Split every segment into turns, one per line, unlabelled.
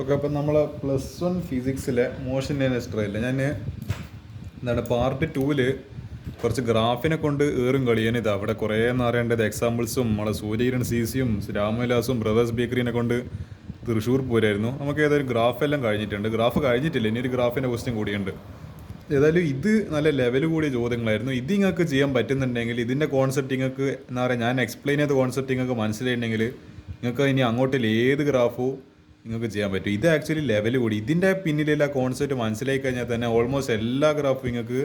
Okay, അപ്പം നമ്മൾ +1 ഫിസിക്സിലെ motion and extra ഇല്ല, ഞാൻ എന്താണ് പാർട്ട് 2 കുറച്ച് ഗ്രാഫിനെ കൊണ്ട് ഏറും കളിയാണ് ഇത്. അവിടെ കുറേ എന്ന് പറയേണ്ടത് എക്സാമ്പിൾസും നമ്മളെ സൂര്യകിരൺ CC-യും രാമവിലാസും ബ്രദേഴ്സ് ബേക്കറിനെ കൊണ്ട് തൃശ്ശൂർ പോരായിരുന്നു. നമുക്ക് ഏതായാലും ഗ്രാഫെല്ലാം കഴിഞ്ഞിട്ടുണ്ട്. ഗ്രാഫ് കഴിഞ്ഞിട്ടില്ല, ഇനി ഒരു ഗ്രാഫിൻ്റെ ക്വസ്റ്റ്യൻ കൂടിയുണ്ട്. ഏതായാലും ഇത് നല്ല ലെവൽ കൂടിയ ചോദ്യങ്ങളായിരുന്നു. ഇത് നിങ്ങൾക്ക് ചെയ്യാൻ പറ്റുന്നുണ്ടെങ്കിൽ, ഇതിൻ്റെ കോൺസെപ്റ്റ് നിങ്ങൾക്ക് എന്താ പറയുക, ഞാൻ എക്സ്പ്ലെയിൻ ചെയ്ത കോൺസെപ്റ്റ് നിങ്ങൾക്ക് മനസ്സിലായിട്ടുണ്ടെങ്കിൽ നിങ്ങൾക്ക് ഇനി അങ്ങോട്ടിൽ ഏത് ഗ്രാഫോ നിങ്ങൾക്ക് ചെയ്യാൻ പറ്റും. ഇത് ആക്ച്വലി ലെവൽ കൂടി. ഇതിൻ്റെ പിന്നിലുള്ള കോൺസെപ്റ്റ് മനസ്സിലാക്കി കഴിഞ്ഞാൽ തന്നെ ഓൾമോസ്റ്റ് എല്ലാ ഗ്രാഫും നിങ്ങൾക്ക്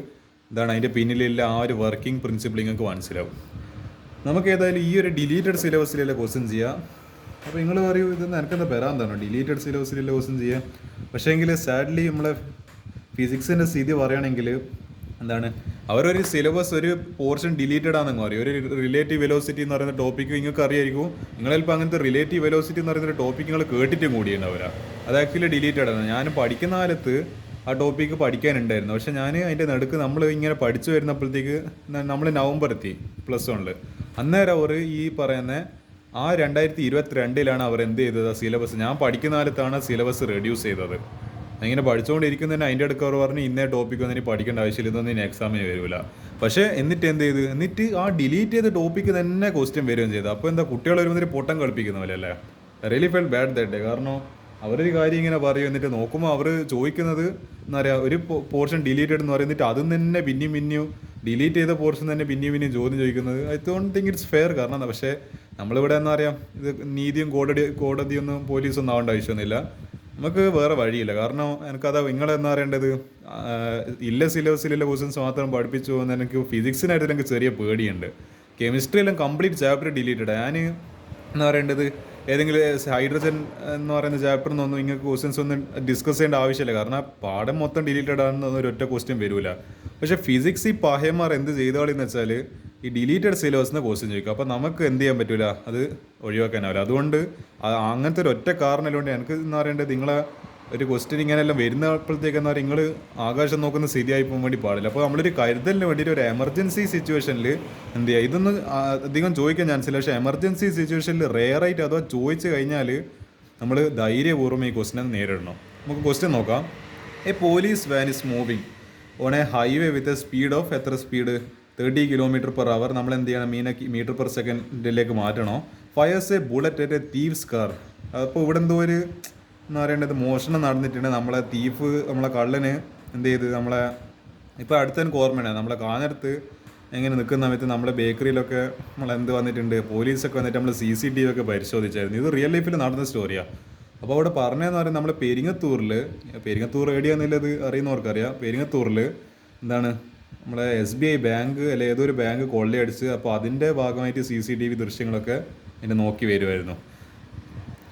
എന്താണ് അതിൻ്റെ പിന്നിലുള്ള ആ ഒരു വർക്കിംഗ് പ്രിൻസിപ്പിൾ നിങ്ങൾക്ക് മനസ്സിലാവും. നമുക്ക് ഏതായാലും ഈ ഒരു ഡിലീറ്റഡ് സിലബസിലുള്ള ക്വസ്റ്റ്യൻ ചെയ്യാം. അപ്പോൾ നിങ്ങൾ പറയൂ, ഇതെന്ന് എനിക്കെന്താ പെരാന്താണോ ഡിലീറ്റഡ് സിലബസിലുള്ള ക്വസ്റ്റ്യൻ ചെയ്യാം? പക്ഷേ എങ്കിൽ സാഡ്ലി നമ്മളെ ഫിസിക്സിൻ്റെ സ്ഥിതി പറയുകയാണെങ്കിൽ എന്താണ്, അവരൊരു സിലബസ് ഒരു പോർഷൻ ഡിലീറ്റഡ് ആണെന്ന് പറയും. ഒരു റിലേറ്റീവ് വെലോസിറ്റി എന്ന് പറയുന്ന ടോപ്പിക്ക് നിങ്ങൾക്ക് അറിയായിരിക്കും. നിങ്ങളിപ്പോൾ അങ്ങനത്തെ റിലേറ്റീവ് വെലോസിറ്റി എന്ന് പറയുന്ന ടോപ്പിക്ക് നിങ്ങൾ കേട്ടിട്ടും കൂടിയുണ്ടാവില്ല. അത് ആക്ച്വലി ഡിലീറ്റഡ് ആണ്. ഞാൻ പഠിക്കുന്ന കാലത്ത് ആ ടോപ്പിക്ക് പഠിക്കാനുണ്ടായിരുന്നു. പക്ഷേ ഞാൻ അതിൻ്റെ നടുക്ക് നമ്മൾ ഇങ്ങനെ പഠിച്ചു വരുന്നപ്പോഴത്തേക്ക് നമ്മൾ നവംബർ എത്തി +1. അന്നേരം അവർ ഈ പറയുന്ന 2022 അവർ എന്ത് ചെയ്തത്, സിലബസ് ഞാൻ പഠിക്കുന്ന കാലത്താണ് സിലബസ് റെഡ്യൂസ് ചെയ്തത്. ഇങ്ങനെ പഠിച്ചുകൊണ്ടിരിക്കുന്നതിന് അതിൻ്റെ അടുക്ക് അവർ പറഞ്ഞ് ഇന്നേ ടോപ്പിക്ക് ഒന്നും ഇനി പഠിക്കേണ്ട ആവശ്യമില്ല, ഇതൊന്നും ഇനി എക്സാമിന് വരില്ല. പക്ഷേ എന്നിട്ട് എന്ത് ചെയ്ത്, എന്നിട്ട് ആ ഡിലീറ്റ് ചെയ്ത ടോപ്പിക്ക് തന്നെ ക്വസ്റ്റ്യൻ വരികയും ചെയ്തു. അപ്പോൾ എന്താ, കുട്ടികൾ വരുമ്പോൾ പൊട്ടം കളിപ്പിക്കുന്ന പോലെ അല്ലേ? Really felt bad that day. കാരണം അവരൊരു കാര്യം ഇങ്ങനെ പറയും, എന്നിട്ട് നോക്കുമ്പോൾ അവർ ചോദിക്കുന്നത് എന്താ പറയുക, ഒരു പോർഷൻ ഡിലീറ്റഡ് എന്ന് പറയുന്നിട്ട് അതും തന്നെ പിന്നെയും ഡിലീറ്റ് ചെയ്ത പോർഷൻ തന്നെ പിന്നെയും ചോദ്യം ചോദിക്കുന്നത്. I don't think it's fair. കാരണം എന്താ, പക്ഷേ നമ്മളിവിടെ എന്താ പറയുക, ഇത് നീതിയും കോടതിയൊന്നും പോലീസൊന്നും ആവേണ്ട ആവശ്യമൊന്നുമില്ല. നമുക്ക് വേറെ വഴിയില്ല. കാരണം എനിക്കതാ നിങ്ങളെന്താ പറയേണ്ടത്, ഇല്ല സിലബസിലുള്ള ക്വസ്റ്റ്യൻസ് മാത്രം പഠിപ്പിച്ചു പോകുന്ന എനിക്ക് ഫിസിക്സിനായിട്ട് എനിക്ക് ചെറിയ പേടിയുണ്ട്. കെമിസ്ട്രി എല്ലാം കംപ്ലീറ്റ് ചാപ്റ്റർ ഡിലീറ്റഡ്. ഞാൻ എന്താ പറയേണ്ടത്, ഏതെങ്കിലും ഹൈഡ്രജൻ എന്ന് പറയുന്ന ചാപ്റ്ററിൽ നിന്നൊന്നും നിങ്ങൾക്ക് ക്വസ്റ്റ്യൻസ് ഒന്നും ഡിസ്കസ് ചെയ്യേണ്ട ആവശ്യമില്ല. കാരണം പാഠം മൊത്തം ഡിലീറ്റഡ് ആണെന്ന് ഒരൊറ്റ ക്വസ്റ്റ്യൻ വരില്ല. പക്ഷേ ഫിസിക്സ് ഈ പഹയന്മാർ എന്ത് ചെയ്തോളിന്ന് വെച്ചാൽ ഈ ഡിലീറ്റഡ് സിലബസിന് ക്വസ്റ്റ്യൻ ചോദിക്കും. അപ്പോൾ നമുക്ക് എന്ത് ചെയ്യാൻ പറ്റില്ല, അത് ഒഴിവാക്കാനാവില്ല. അതുകൊണ്ട് അങ്ങനത്തെ ഒരു ഒറ്റ കാരണമല്ലോണ്ട് എനിക്ക് എന്ന് പറയേണ്ടത്, നിങ്ങളെ ഒരു ക്വസ്റ്റ്യൻ ഇങ്ങനെയെല്ലാം വരുന്നപ്പോഴത്തേക്കെന്ന് പറയുക നിങ്ങൾ ആകാശം നോക്കുന്ന സ്ഥിതിയായി പോകാൻ വേണ്ടി പാടില്ല. അപ്പോൾ നമ്മളൊരു കരുതലിന് വേണ്ടിയിട്ട് ഒരു എമർജൻസി സിറ്റുവേഷനിൽ എന്ത് ചെയ്യുക, ഇതൊന്നും അധികം ചോദിക്കാൻ ചാൻസില്ല. പക്ഷേ എമർജൻസി സിറ്റുവേഷനിൽ റെയറായിട്ട് അഥവാ ചോദിച്ചു കഴിഞ്ഞാൽ നമ്മൾ ധൈര്യപൂർവ്വം ഈ ക്വസ്റ്റ്യൻ നേരിടണം. നമുക്ക് ക്വസ്റ്റ്യൻ നോക്കാം. A police van is moving on a highway with a speed of എത്ര സ്പീഡ് 30 km/h. നമ്മൾ എന്ത് ചെയ്യണം, മീറ്റർ/സെക്കൻഡിലേക്ക് മാറ്റണോ. Fires a bullet at a thief's car. അപ്പോൾ ഇവിടെ എന്തോ ഒരു എന്ന് പറയേണ്ടത് മോഷണം നടന്നിട്ടുണ്ട്. നമ്മളെ തീഫ്, നമ്മളെ കള്ളന് എന്ത് ചെയ്ത്, നമ്മളെ ഇപ്പോൾ അടുത്തെനിക്ക് ഓർമ്മയാണ്, നമ്മളെ കാഞ്ഞിരത്ത് എങ്ങനെ നിൽക്കുന്ന സമയത്ത് നമ്മളെ ബേക്കറിയിലൊക്കെ നമ്മളെന്ത് വന്നിട്ടുണ്ട്, പോലീസൊക്കെ വന്നിട്ട് നമ്മൾ CCTV ഒക്കെ പരിശോധിച്ചായിരുന്നു. ഇത് റിയൽ ലൈഫിൽ നടന്ന സ്റ്റോറിയാണ്. അപ്പോൾ അവിടെ പറഞ്ഞതെന്ന് പറയുന്നത്, നമ്മൾ പെരിങ്ങത്തൂർ എവിടെയാണെന്നുള്ളത് അറിയുന്നവർക്കറിയാം. പെരിങ്ങത്തൂരിൽ എന്താണ് നമ്മളെ SBI ബാങ്ക് അല്ലെ ഏതൊരു ബാങ്ക് കൊള്ളയടിച്ച്, അപ്പോൾ അതിൻ്റെ ഭാഗമായിട്ട് CCTV ദൃശ്യങ്ങളൊക്കെ എന്നെ നോക്കി വരുമായിരുന്നു.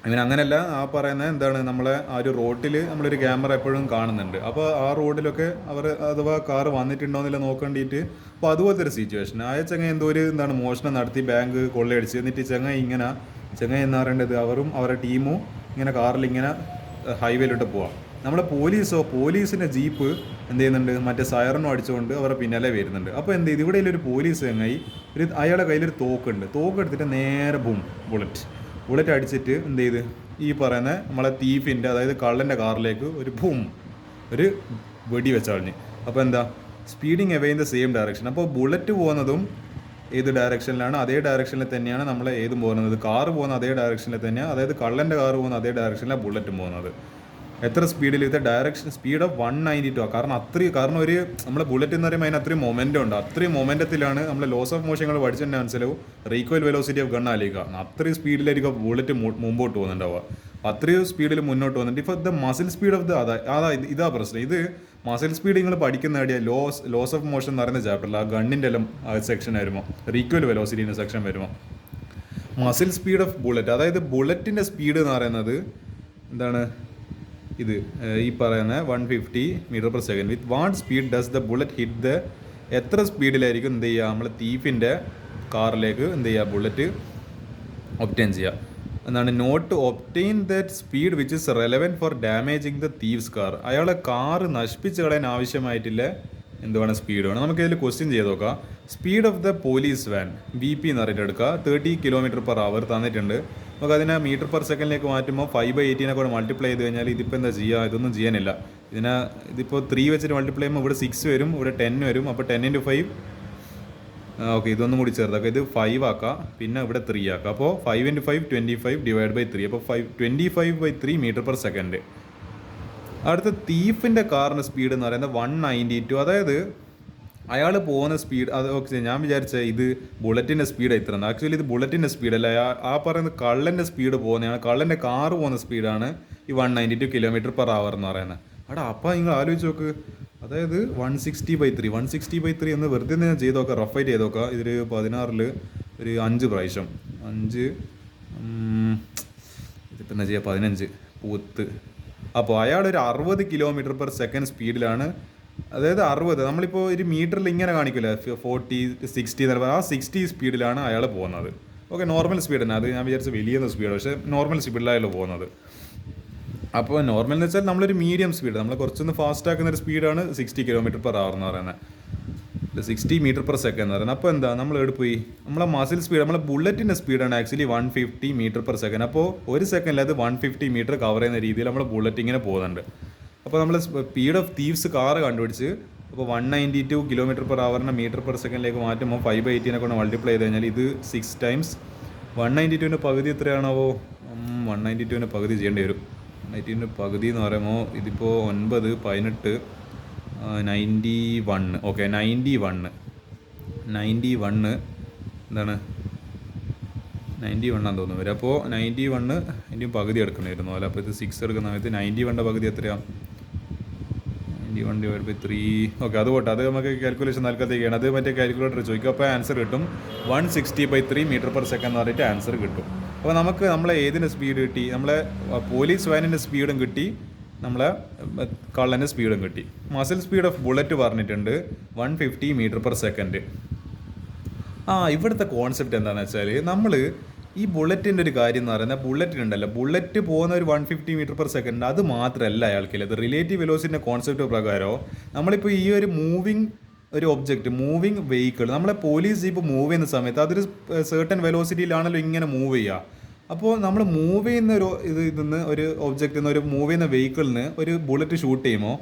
അങ്ങനെയല്ല, ആ പറയുന്നത് എന്താണ്, നമ്മളെ ആ ഒരു റോഡിൽ നമ്മളൊരു ക്യാമറ എപ്പോഴും കാണുന്നുണ്ട്. അപ്പോൾ ആ റോഡിലൊക്കെ അവർ അഥവാ കാറ് വന്നിട്ടുണ്ടോ എന്നില്ല നോക്കേണ്ടിയിട്ട്. അപ്പോൾ അതുപോലത്തെ ഒരു സിറ്റുവേഷൻ. ആ ചങ്ങ എന്തോ ഒരു എന്താണ് മോഷണം നടത്തി ബാങ്ക് കൊള്ളയടിച്ച്, എന്നിട്ട് ചങ്ങ എന്ന് പറയേണ്ടത് അവരും അവരുടെ ടീമും ഇങ്ങനെ കാറിൽ ഇങ്ങനെ ഹൈവേയിലോട്ട് പോവാം. നമ്മളെ പോലീസിൻ്റെ ജീപ്പ് എന്ത് ചെയ്യുന്നുണ്ട്, മറ്റേ സൈറനും അടിച്ചുകൊണ്ട് അവരുടെ പിന്നാലെ വരുന്നുണ്ട്. അപ്പോൾ എന്ത് ചെയ്ത്, ഇവിടെ ഒരു പോലീസ് ചങ്ങായി അയാളുടെ കയ്യിലൊരു തോക്കെടുത്തിട്ട് നേരെ ബുള്ളറ്റ് അടിച്ചിട്ട് എന്ത് ചെയ്ത്, ഈ പറയുന്ന നമ്മളെ തീഫിൻ്റെ അതായത് കള്ളൻ്റെ കാറിലേക്ക് ഒരു വെടി വെച്ചളഞ്ഞ്. അപ്പോൾ എന്താ, speeding away in the same direction. അപ്പോൾ ബുള്ളറ്റ് പോകുന്നതും ഏത് ഡയറക്ഷനിലാണ്, അതേ ഡയറക്ഷനിൽ തന്നെയാണ് നമ്മൾ ഏതും പോകുന്നത്. കാറ് പോകുന്ന അതേ ഡയറക്ഷനിൽ തന്നെയാണ്, അതായത് കള്ളൻ്റെ കാറ് പോകുന്ന അതേ ഡയറക്ഷനിലാണ് ബുള്ളറ്റും പോകുന്നത്. എത്ര സ്പീഡിൽ, ഇത് ഡയറക്ഷൻ സ്പീഡ് ഓഫ് 192. കാരണം ഒരു നമ്മളെ ബുള്ളറ്റ് എന്ന് പറയുമ്പോൾ അതിന് അത്രയും മൊമെൻ്റ് ഉണ്ട്. അത്രയും മൊമെൻ്റത്തിലാണ് നമ്മൾ ലോസ് ഓഫ് മോഷൻ പഠിച്ചതിൻ്റെ മനസ്സിലാവും. റീകോയിൽ വെലോസിറ്റി ഓഫ് ഗൺ ആലിക്കുക, അത്രയും സ്പീഡിലായിരിക്കും ബുള്ളറ്റ് മുമ്പോട്ട് പോകുന്നുണ്ടാവുക. അത്രയും സ്പീഡിൽ മുന്നോട്ട് പോകുന്നുണ്ട്. ഇപ്പോൾ ദ മസിൽ സ്പീഡ് ഓഫ് ഇതാ പ്രശ്നം. ഇത് മസിൽ സ്പീഡ് നിങ്ങൾ പഠിക്കുന്ന ഐഡിയ ലോസ് ഓഫ് മോഷൻ എന്ന് പറയുന്ന ചാപ്റ്ററിൽ ആ ഗണ്ണിൻ്റെ എല്ലാം സെക്ഷൻ വരുമ്പോൾ, റീകോയിൽ വെലോസിറ്റിൻ്റെ സെക്ഷൻ വരുമ്പോൾ, മസിൽ സ്പീഡ് ഓഫ് ബുള്ളറ്റ്, അതായത് ബുള്ളറ്റിൻ്റെ സ്പീഡ് എന്ന് പറയുന്നത് എന്താണ്, ഇത് ഈ പറയുന്ന 150 m/s. With what speed does the bullet hit എത്ര സ്പീഡിലായിരിക്കും എന്ത് ചെയ്യുക, നമ്മൾ തീഫിൻ്റെ കാറിലേക്ക് എന്ത് ചെയ്യുക, ബുള്ളറ്റ് ഒബ്റ്റെയിൻ ചെയ്യുക എന്നാണ്. Not to obtain that speed which is relevant for damaging the thief's car. അയാളെ കാറ് നശിപ്പിച്ച് കളയാൻ ആവശ്യമായിട്ടില്ല എന്തുവേണം, സ്പീഡ് വേണം. നമുക്കിതിൽ ക്വസ്റ്റ്യൻ ചെയ്ത് നോക്കാം. Speed of the police van BP എന്ന് പറഞ്ഞിട്ട് എടുക്കുക. 30 km/h തന്നിട്ടുണ്ട്. നമുക്ക് അതിനെ മീറ്റർ പെർ സെക്കൻഡിലേക്ക് മാറ്റുമ്പോൾ 5/18 കൂടെ മൾട്ടിപ്ലൈ ചെയ്ത് കഴിഞ്ഞാൽ ഇതിപ്പോൾ എന്താ ചെയ്യുക, ഇതൊന്നും ചെയ്യാനില്ല. ഇതിപ്പോൾ 3 വെച്ചിട്ട് മൾട്ടിപ്ലൈ ചെയ്യുമ്പോൾ ഇവിടെ 6 വരും, ഇവിടെ 10 വരും. അപ്പോൾ 10 × 5 ഓക്കെ, ഇതൊന്നും കൂടി ചേർത്താക്കാം. ഇത് 5 ആക്കാം, പിന്നെ ഇവിടെ 3 ആക്കാം. അപ്പോൾ 5 × 5 25/3. അപ്പോൾ 25/3 മീറ്റർ പെർ സെക്കൻഡ്. അടുത്ത തീഫിൻ്റെ കാറിൻ്റെ സ്പീഡ് എന്ന് പറയുന്നത് 192. അതായത് അയാൾ പോകുന്ന സ്പീഡ്, അത് ഓക്കെ, ഞാൻ വിചാരിച്ച ഇത് ബുള്ളറ്റിൻ്റെ സ്പീഡ് ഇത്രയാണ്. ആക്ച്വലി ഇത് ബുള്ളറ്റിൻ്റെ സ്പീഡല്ല, ആ പറയുന്നത് കള്ളൻ്റെ സ്പീഡ് പോകുന്നതാണ്. കള്ളൻ്റെ കാറ് പോകുന്ന സ്പീഡാണ് ഈ 192 km/h എന്ന് പറയുന്നത്. അപ്പോൾ നിങ്ങൾ ആലോചിച്ച് നോക്ക്, അതായത് 160/3 എന്ന് വെറുതെ ഞാൻ ചെയ്ത് നോക്കാം, റഫായിട്ട് ചെയ്ത് നോക്കാം. ഇതിൽ 16 ഒരു 5 പ്രാവശ്യം, 5 ഇതിപ്പോൾ എന്താ ചെയ്യുക, 15 പൂത്ത്. അപ്പോൾ അയാളൊരു 60 km/s സ്പീഡിലാണ്, അതായത് 60, നമ്മളിപ്പോൾ ഒരു മീറ്ററിൽ ഇങ്ങനെ കാണിക്കില്ല 40 60 എന്ന് പറയുമ്പോൾ ആ 60 സ്പീഡിലാണ് അയാൾ പോകുന്നത്. ഓക്കെ, നോർമൽ സ്പീഡ് തന്നെ. അത് ഞാൻ വിചാരിച്ച വലിയ സ്പീഡ്, പക്ഷേ നോർമൽ സ്പീഡിലാണ് അയാൾ പോകുന്നത്. അപ്പോൾ നോർമൽ എന്ന് വെച്ചാൽ നമ്മളൊരു മീഡിയം സ്പീഡ്, നമ്മൾ കുറച്ചൊന്ന് ഫാസ്റ്റ് ആക്കുന്നൊരു സ്പീഡാണ് 60 km/h എന്ന് പറയുന്നത്, 60 m/s എന്ന് പറയുന്നത്. അപ്പോൾ എന്താ, നമ്മൾ എവിടെ പോയി, നമ്മളെ മസിൽ സ്പീഡ്, നമ്മളെ ബുള്ളറ്റിൻ്റെ സ്പീഡാണ് ആക്ച്വലി 150 m/s. അപ്പോൾ ഒരു സെക്കൻഡിൽ അത് 150 മീറ്റർ കവർ ചെയ്യുന്ന രീതിയിൽ നമ്മൾ ബുള്ളറ്റ് ഇങ്ങനെ പോകുന്നുണ്ട്. അപ്പോൾ നമ്മൾ സ്പീഡ് ഓഫ് തീവ്സ് കാറ് കണ്ടുപിടിച്ച്, അപ്പോൾ 192 km/h മീറ്റർ പെർ സെക്കൻഡിലേക്ക് മാറ്റുമ്പോൾ 5/18 കൊണ്ട് മൾട്ടിപ്ലൈ ചെയ്ത് കഴിഞ്ഞാൽ ഇത് 6 ടൈംസ് 192ൻ്റെ പകുതി എത്രയാണാവോ, 192ൻ്റെ പകുതി ചെയ്യേണ്ടി വരും. 192ൻ്റെ പകുതി എന്ന് പറയുമ്പോൾ ഇതിപ്പോൾ 9 18 91. ഓക്കെ, 91 എന്താണ് 91 ആണെന്ന് തോന്നുന്നു വരും. അപ്പോൾ 91 അതിൻ്റെയും പകുതി എടുക്കണമായിരുന്നു അല്ല. അപ്പോൾ ഇത് 6 എടുക്കുന്ന സമയത്ത് 91ൻ്റെ പകുതി എത്രയാണ്, 91/3. ഓക്കെ, അത് പോട്ടെ, അത് നമുക്ക് കാൽക്കുലേഷൻ നൽകാത്തേക്കാണ്, അത് മറ്റേ കാൽക്കുലേറ്റർ ചോദിക്കും. അപ്പോൾ ആൻസർ കിട്ടും 160/3 m/s എന്ന് പറഞ്ഞിട്ട് ആൻസർ കിട്ടും. അപ്പോൾ നമുക്ക് നമ്മളെ ഏതിൻ്റെ സ്പീഡ് കിട്ടി, നമ്മളെ പോലീസ് വാനിൻ്റെ സ്പീഡും കിട്ടി, നമ്മളെ കള്ളൻ്റെ സ്പീഡും കിട്ടി. മസിൽ സ്പീഡ് ഓഫ് ബുള്ളറ്റ് പറഞ്ഞിട്ടുണ്ട് 150 m/s. ഇവിടുത്തെ കോൺസെപ്റ്റ് എന്താണെന്ന് വെച്ചാൽ, നമ്മൾ ഈ ബുള്ളറ്റിൻ്റെ ഒരു കാര്യം എന്ന് പറയുന്നത്, ബുള്ളറ്റിനുണ്ടല്ലോ, ബുള്ളറ്റ് പോകുന്ന ഒരു 150 m/s, അത് മാത്രമല്ല അയാൾക്കില്ല. അത് റിലേറ്റീവ് വെലോസിറ്റിൻ്റെ കോൺസെപ്റ്റ് പ്രകാരം നമ്മളിപ്പോൾ ഈ ഒരു ഒരു ഒബ്ജക്റ്റ്, മൂവിങ് വെഹിക്കിൾ, നമ്മളെ പോലീസ് ജീപ്പ് മൂവ് ചെയ്യുന്ന സമയത്ത് അതൊരു സെർട്ടൻ വെലോസിറ്റിയിലാണല്ലോ ഇങ്ങനെ മൂവ് ചെയ്യുക. അപ്പോൾ നമ്മൾ മൂവ് ചെയ്യുന്ന ഇതിന്ന് ഒരു ഒബ്ജക്റ്റിൽ നിന്ന്, ഒരു മൂവ് ചെയ്യുന്ന വെഹിക്കിളിന് ഒരു ബുള്ളറ്റ് ഷൂട്ട് ചെയ്യുമ്പോൾ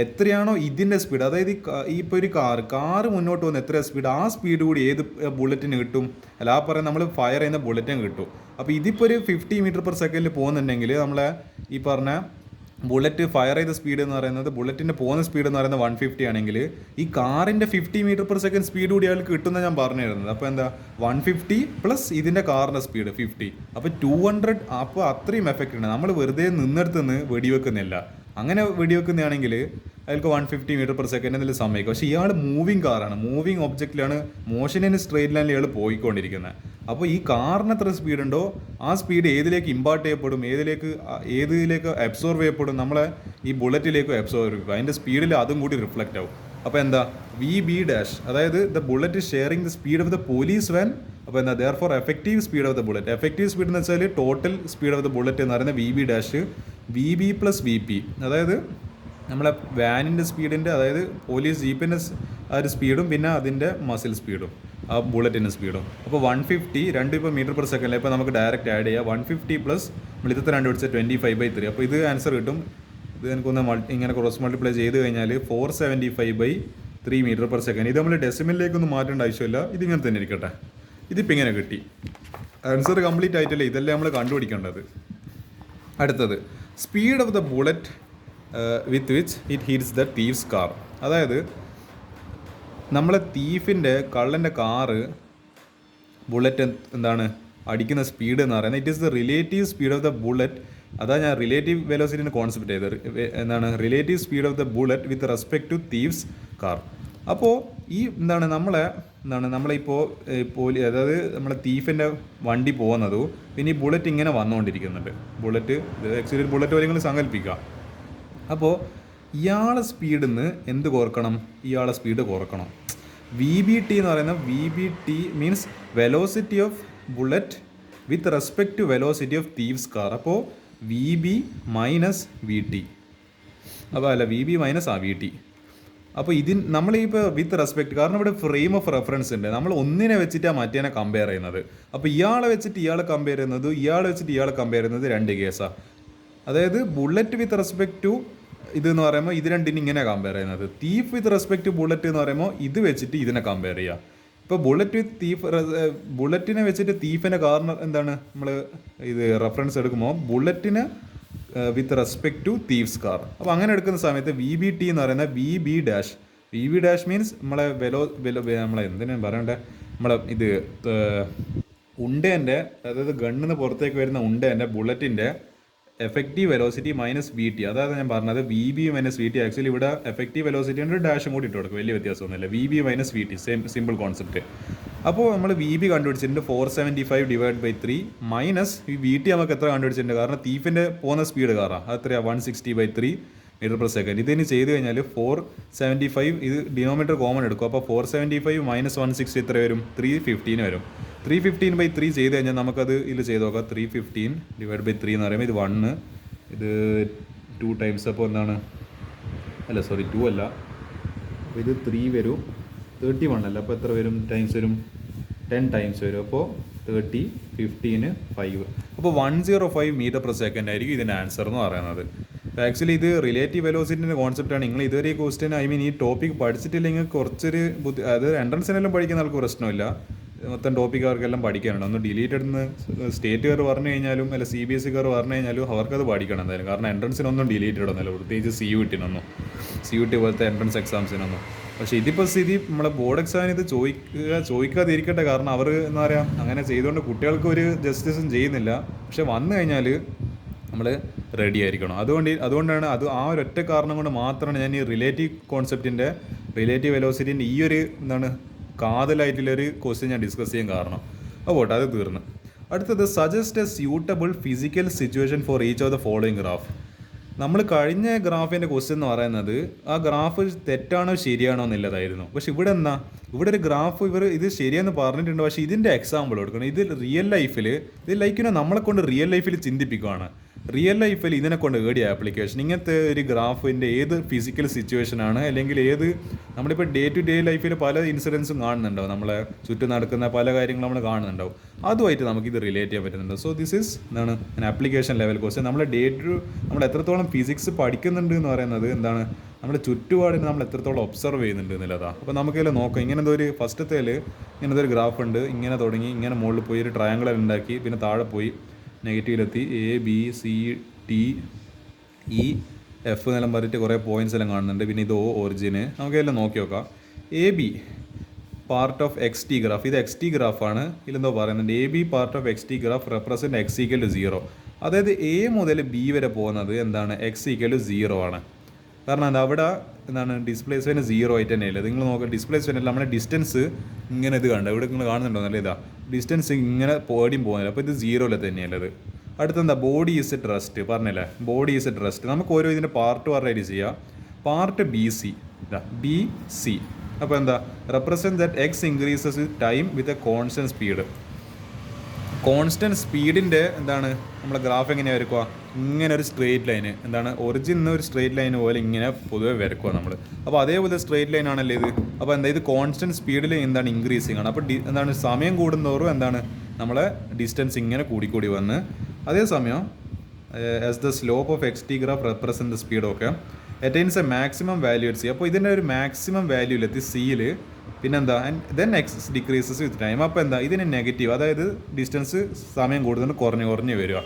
എത്രയാണോ ഇതിൻ്റെ സ്പീഡ്, അതായത് ഇപ്പോൾ ഒരു കാറ് മുന്നോട്ട് പോകുന്ന എത്ര സ്പീഡ്, ആ സ്പീഡ് കൂടി ഏത് ബുള്ളറ്റിന് കിട്ടും, അല്ല ആ പറയുന്നത് നമ്മൾ ഫയർ ചെയ്യുന്ന ബുള്ളറ്റിന് കിട്ടും. അപ്പോൾ ഇതിപ്പോൾ ഒരു 50 m/s പോകുന്നുണ്ടെങ്കിൽ നമ്മളെ ഈ പറഞ്ഞ ബുള്ളറ്റ് ഫയർ ചെയ്ത സ്പീഡ് എന്ന് പറയുന്നത്, ബുള്ളറ്റിൻ്റെ പോകുന്ന സ്പീഡ് എന്ന് പറയുന്നത് 150 ആണെങ്കിൽ ഈ കാറിൻ്റെ 50 m/s സ്പീഡ് കൂടി അയാൾക്ക് കിട്ടുന്ന ഞാൻ പറഞ്ഞു തരുന്നത്. അപ്പോൾ എന്താ, 150 പ്ലസ് ഇതിൻ്റെ കാറിൻ്റെ സ്പീഡ് 50, അപ്പോൾ 200. അപ്പോൾ അത്രയും എഫക്റ്റ് ഉണ്ട്. നമ്മൾ വെറുതെ നിന്നെടുത്തുനിന്ന് വെടിവെക്കുന്നില്ല. അങ്ങനെ വെടിവെക്കുന്നതാണെങ്കിൽ അയാൾക്ക് 150 m/s എന്നതിൽ സമ്മതിക്കും. പക്ഷേ ഇയാൾ മൂവിങ് കാറാണ്, മൂവിങ് ഒബ്ജക്റ്റിലാണ്, മോഷൻ ഇൻ സ്ട്രെയിറ്റ് ലൈനിൽ ഇയാൾ പോയിക്കൊണ്ടിരിക്കുന്നത്. അപ്പോൾ ഈ കാറിന് എത്ര സ്പീഡ് ഉണ്ടോ ആ സ്പീഡ് ഏതിലേക്ക് ഇമ്പാർട്ട് ചെയ്യപ്പെടും, ഏതിലേക്ക് അബ്സോർവ് ചെയ്യപ്പെടും, നമ്മളെ ഈ ബുള്ളറ്റിലേക്ക് അബ്സോർവ് ചെയ്യും. അതിൻ്റെ സ്പീഡിൽ അതും കൂടി റിഫ്ലക്റ്റ് ആവും. അപ്പോൾ എന്താ, VB', അതായത് the bullet sharing the speed of the police van. അപ്പോൾ എന്താ, therefore effective speed of the bullet. Effective speed എന്ന് വെച്ചാൽ total speed of the bullet എന്ന് പറയുന്നത് VB', VB + VP, അതായത് നമ്മളെ വാനിൻ്റെ സ്പീഡിൻ്റെ, അതായത് പോലീസ് ജീപ്പിൻ്റെ ആ ഒരു സ്പീഡും പിന്നെ അതിൻ്റെ മസിൽ സ്പീഡും ആ ബുള്ളറ്റിൻ്റെ സ്പീഡും. അപ്പോൾ 150 രണ്ടും ഇപ്പോൾ m/s. ഇപ്പോൾ നമുക്ക് ഡയറക്റ്റ് ആഡ് ചെയ്യാം. 150 പ്ലസ് നമ്മളിത്തെ കണ്ടുപിടിച്ച 25/3. അപ്പോൾ ഇത് ആൻസർ കിട്ടും. ഇത് എനിക്കൊന്ന് ഇങ്ങനെ ക്രോസ് മൾട്ടിപ്ലൈ ചെയ്ത് കഴിഞ്ഞാൽ 475/3 m/s. ഇത് നമ്മൾ ഡെസിമലിലേക്കൊന്നും മാറ്റേണ്ട ആവശ്യമില്ല, ഇതിങ്ങനെ തന്നെ ഇരിക്കട്ടെ. ഇതിപ്പോൾ ഇങ്ങനെ കിട്ടി. ആൻസർ കംപ്ലീറ്റ് ആയിട്ടല്ലേ, ഇതല്ലേ നമ്മൾ കണ്ടുപിടിക്കേണ്ടത്. അടുത്തത്, speed of the bullet with which it hits the thief's car. അതായത് നമ്മളെ കള്ളൻ്റെ കാറ് ബുള്ളറ്റ് എന്താണ് അടിക്കുന്ന സ്പീഡ് എന്ന് പറയുന്നത്, it is the relative speed of the bullet. അതാണ് ഞാൻ റിലേറ്റീവ് വെലോസിറ്റിൻ്റെ കോൺസെപ്റ്റ് ചെയ്തത്. എന്താണ് relative speed of the bullet with respect to thief's car. അപ്പോൾ ഈ നമ്മളിപ്പോൾ അതായത് നമ്മളെ തീഫിൻ്റെ വണ്ടി പോകുന്നതും പിന്നെ ഈ ബുള്ളറ്റ് ഇങ്ങനെ വന്നുകൊണ്ടിരിക്കുന്നുണ്ട്. ബുള്ളറ്റ് ആക്ച്വലി ഒരു ബുള്ളറ്റ് വരെ സങ്കല്പിക്കുക. അപ്പോൾ ഇയാളെ സ്പീഡിൽ നിന്ന് എന്ത് കുറക്കണം, ഇയാളെ സ്പീഡ് കുറക്കണം. VBT എന്ന് പറയുന്നത്, VBT means velocity of bullet with respect to velocity of thief's car. അപ്പോൾ VB - VT, അപ്പോൾ അല്ല VB - VT. അപ്പോൾ നമ്മൾ ഇപ്പോൾ വിത്ത് റെസ്പെക്ട്, കാരണം ഇവിടെ ഫ്രെയിം ഓഫ് റെഫറൻസ് ഉണ്ട്, നമ്മൾ ഒന്നിനെ വെച്ചിട്ടാണ് മറ്റേനെ കമ്പയർ ചെയ്യുന്നത്. അപ്പോൾ ഇയാളെ വെച്ചിട്ട് ഇയാളെ കമ്പയർ ചെയ്യുന്നത്, ഇയാളെ വെച്ചിട്ട് ഇയാളെ കമ്പയർ ചെയ്യുന്നത് രണ്ട് കേസാണ്. അതായത് ബുള്ളറ്റ് വിത്ത് റെസ്പെക്ട് ടു ഇതെന്ന് പറയുമ്പോൾ ഇത് രണ്ടിനും ഇങ്ങനെ കമ്പയർ ചെയ്യുന്നത്. Thief with respect to bullet എന്ന് പറയുമ്പോൾ ഇത് വെച്ചിട്ട് ഇതിനെ കമ്പയർ ചെയ്യുക. ഇപ്പോൾ ബുള്ളറ്റ് വിത്ത് തീഫ്, ബുള്ളറ്റിനെ വെച്ചിട്ട് തീഫിൻ്റെ കാരണം എന്താണ്, നമ്മൾ ഇത് റെഫറൻസ് എടുക്കുമ്പോൾ ബുള്ളറ്റിന് with respect to thief's car. അപ്പോൾ അങ്ങനെ എടുക്കുന്ന സമയത്ത് വി ബി ടി എന്ന് പറയുന്നത് V B dash. V B dash means നമ്മളെ നമ്മളെ എന്തിനാണ് പറയണ്ടേ, നമ്മളെ ഇത് ഉണ്ടേൻ്റെ, അതായത് ഗണ്ണിന് പുറത്തേക്ക് വരുന്ന ഉണ്ടേൻ്റെ ബുള്ളറ്റിൻ്റെ effective velocity minus V T. അതായത് ഞാൻ പറഞ്ഞത് V B minus V T. Actually ഇവിടെ എഫക്റ്റീവ് വെലോസിറ്റി ഉണ്ട്, ഡാഷും കൂടി ഇട്ട് കൊടുക്കും, വലിയ വ്യത്യാസമൊന്നുമില്ല. V B minus V T, simple concept. അപ്പോൾ നമ്മൾ വി ബി കണ്ടുപിടിച്ചിട്ടുണ്ട് 475/3 മൈനസ് ഈ വി ടി നമുക്ക് എത്ര കണ്ടുപിടിച്ചിട്ടുണ്ട്, കാരണം തീഫിൻ്റെ പോകുന്ന സ്പീഡ് കാറാണ്, അത് എത്രയാണ് 160/3 m/s. ഇതിന് ചെയ്ത് കഴിഞ്ഞാൽ 475, ഇത് ഡിനോമിനേറ്റർ കോമൺ എടുക്കും. അപ്പോൾ 475 മൈനസ് 160 എത്ര വരും, 315 വരും. 315/3 ചെയ്ത് കഴിഞ്ഞാൽ നമുക്കത് ഇതിൽ ചെയ്ത് നോക്കാം. 315/3 എന്ന് പറയുമ്പോൾ ഇത് 1, ഇത് 2 ടൈംസ്. അപ്പോൾ എന്താണ്, അല്ല സോറി 2 അല്ല, അപ്പോൾ ഇത് 3 വരും, 31 അല്ല, അപ്പോൾ എത്ര വരും, ടൈംസ് വരും, 10 ടൈംസ് വരും. അപ്പോൾ 30, 15, 5. അപ്പോൾ 105 m/s ആയിരിക്കും ഇതിൻ്റെ ആൻസർ എന്ന് പറയുന്നത്. അപ്പോൾ ആക്ച്വലി ഇത് റിലേറ്റീവ് വെലോസിറ്റിൻ്റെ കോൺസെപ്റ്റാണ്. നിങ്ങൾ ഇതുവരെ ഈ ക്വസ്റ്റ്യൻ, ഐ മീൻ ഈ ടോപ്പിക് പഠിച്ചിട്ടില്ലെങ്കിൽ കുറച്ചൊരു അത് എൻട്രൻസിനെല്ലാം പഠിക്കുന്ന ആൾക്ക് പ്രശ്നമില്ല. മൊത്തം ടോപ്പിക് അവർക്കെല്ലാം പഠിക്കാനുണ്ട്. ഒന്ന് ഡിലീറ്റഡ് എന്ന് സ്റ്റേറ്റുകാർ പറഞ്ഞു കഴിഞ്ഞാലും അല്ല CBSE പറഞ്ഞു കഴിഞ്ഞാലും അവർക്കത് പഠിക്കണം എന്തായാലും. കാരണം എൻട്രൻസിനൊന്നും ഡിലീറ്റഡ് ഒന്നുമല്ല, പ്രത്യേകിച്ച് CUT-നൊന്നും, CUT പോലത്തെ എൻട്രൻസ് എക്സാംസിനൊന്നും. പക്ഷേ ഇതിപ്പോൾ സ്ഥിതി നമ്മളെ ബോർഡ് എക്സാമിന് ഇത് ചോദിക്കാതിരിക്കട്ടെ, കാരണം അവർ എന്താ പറയുക, അങ്ങനെ ചെയ്തുകൊണ്ട് കുട്ടികൾക്ക് ഒരു ജസ്റ്റിസും ചെയ്യുന്നില്ല. പക്ഷെ വന്നു കഴിഞ്ഞാൽ നമ്മൾ റെഡി ആയിരിക്കണം. അതുകൊണ്ടാണ് ആ ഒരൊറ്റ കാരണം കൊണ്ട് മാത്രമാണ് ഞാൻ ഈ റിലേറ്റീവ് വെലോസിറ്റിൻ്റെ ഈ ഒരു എന്താണ് കാതലായിട്ടുള്ളൊരു ക്വസ്റ്റ്യൻ ഞാൻ ഡിസ്കസ് ചെയ്യാൻ കാരണം. അപ്പോൾ അത് തീർന്നു. അടുത്തത് suggest A suitable physical situation for each of the following graph. നമ്മൾ കഴിഞ്ഞ ഗ്രാഫിൻ്റെ ക്വസ്റ്റ്യൻ എന്ന് പറയുന്നത് ആ ഗ്രാഫ് തെറ്റാണോ ശരിയാണോ എന്നുള്ളതായിരുന്നു. പക്ഷെ ഇവിടെ ഇവിടെ ഒരു ഗ്രാഫ് ഇത് ശരിയെന്ന് പറഞ്ഞിട്ടുണ്ട്, പക്ഷേ ഇതിൻ്റെ എക്സാമ്പിൾ കൊടുക്കണം. ഇത് റിയൽ ലൈഫിൽ നമ്മളെ കൊണ്ട് റിയൽ ലൈഫിൽ ചിന്തിപ്പിക്കുകയാണ്. റിയൽ ലൈഫിൽ ഇതിനെ കൊണ്ട് ഏടിയ ആപ്ലിക്കേഷൻ ഇങ്ങനത്തെ ഒരു ഗ്രാഫിൻ്റെ ഏത് ഫിസിക്കൽ സിറ്റുവേഷനാണ്, അല്ലെങ്കിൽ ഏത് നമ്മളിപ്പോൾ ഡേ ടു ഡേ ലൈഫിൽ പല ഇൻസിഡൻസും കാണുന്നുണ്ടാവും, നമ്മളെ ചുറ്റും നടക്കുന്ന പല കാര്യങ്ങളും നമ്മൾ കാണുന്നുണ്ടാവും. അതുമായിട്ട് നമുക്കിത് റിലേറ്റ് ചെയ്യാൻ പറ്റുന്നുണ്ട്. സോ ദിസ് ഈസ് എന്താണ് ആപ്ലിക്കേഷൻ ലെവൽ ക്വസ്റ്റ്യൻ. നമ്മൾ എത്രത്തോളം ഫിസിക്സ് പഠിക്കുന്നുണ്ട് എന്ന് പറയുന്നത് എന്താണ്, നമ്മുടെ ചുറ്റുപാടിന് നമ്മൾ എത്രത്തോളം ഒബ്സർവ് ചെയ്യുന്നുണ്ട് എന്നുള്ളതാണ്. അപ്പോൾ നമുക്കതിൽ നോക്കാം. ഇങ്ങനത്തെ ഒരു ഫസ്റ്റത്തേൽ ഇങ്ങനത്തെ ഒരു ഗ്രാഫ് ഉണ്ട്, ഇങ്ങനെ തുടങ്ങി ഇങ്ങനെ മുകളിൽ പോയി ഒരു ട്രയാങ്കിൾ ഉണ്ടാക്കി, പിന്നെ താഴെ പോയി നെഗറ്റീവിലെത്തി ABCDEF എന്നെല്ലാം പറഞ്ഞിട്ട് കുറേ പോയിൻറ്റ്സ് എല്ലാം കാണുന്നുണ്ട്. പിന്നെ ഇത് ഒറിജിന് നമുക്കെല്ലാം നോക്കി നോക്കാം. AB part of XT graph, ഇത് XT ഗ്രാഫാണ്. ഇതിലെന്തോ പറയുന്നുണ്ട് AB part of XT graph represent X = 0. അതായത് A മുതൽ B വരെ പോകുന്നത് എന്താണ്, X = 0 ആണ്. കാരണം എന്താ, അവിടെ എന്താണ് ഡിസ്പ്ലേസ്മെൻറ്റ് 0 ആയിട്ട് തന്നെയല്ലേ. നിങ്ങൾ നോക്കുക, ഡിസ്പ്ലേസ്മെൻറ്റ് നമ്മുടെ ഡിസ്റ്റൻസ് ഇങ്ങനെ ഇത് കണ്ടോ, ഇവിടെ നിങ്ങൾ കാണുന്നുണ്ടോ നല്ല ഇതാ ഡിസ്റ്റൻസ് ഇങ്ങനെ പോടിയും പോകുന്നില്ല. അപ്പോൾ ഇത് 0 തന്നെയല്ലത്. അടുത്തെന്താ, ബോഡി ഈസ് എറ്റ് റെസ്റ്റ് പറഞ്ഞില്ലേ, ബോഡി ഈസ് എറ്റ് റെസ്റ്റ്. നമുക്ക് ഓരോ ഇതിൻ്റെ പാർട്ട് പറഞ്ഞിട്ട് ചെയ്യാം. Part BC. അപ്പോൾ എന്താ, represent that X increases with time with a constant speed. Constant സ്പീഡിൻ്റെ എന്താണ് നമ്മളെ ഗ്രാഫ് എങ്ങനെയാണ് വരയ്ക്കുക, ഇങ്ങനെ ഒരു സ്ട്രെയിറ്റ് ലൈന് എന്താണ് ഒറിജിൻ ഒരു സ്ട്രെയിറ്റ് ലൈൻ പോലെ ഇങ്ങനെ പൊതുവെ വരയ്ക്കുക നമ്മൾ. അപ്പോൾ അതേപോലെ സ്ട്രെയിറ്റ് ലൈൻ ആണല്ലേ ഇത്. അപ്പോൾ എന്താ, ഇത് കോൺസ്റ്റൻറ്റ് സ്പീഡിൽ എന്താണ് ഇൻക്രീസിങ് ആണ്. അപ്പോൾ എന്താണ് സമയം കൂടുന്നതോറും എന്താണ് നമ്മളെ ഡിസ്റ്റൻസ് ഇങ്ങനെ കൂടിക്കൂടി വന്ന്, അതേസമയം as the slope of XT graph represent the speed ഒക്കെ attains a maximum value at C. അപ്പോൾ ഇതിൻ്റെ ഒരു മാക്സിമം വാല്യൂലെത്തി സിയിൽ പിന്നെന്താ, then X decreases with time. അപ്പോൾ എന്താ, ഇതിന് നെഗറ്റീവ്, അതായത് ഡിസ്റ്റൻസ് സമയം കൂടുതൽ കുറഞ്ഞ് വരിക.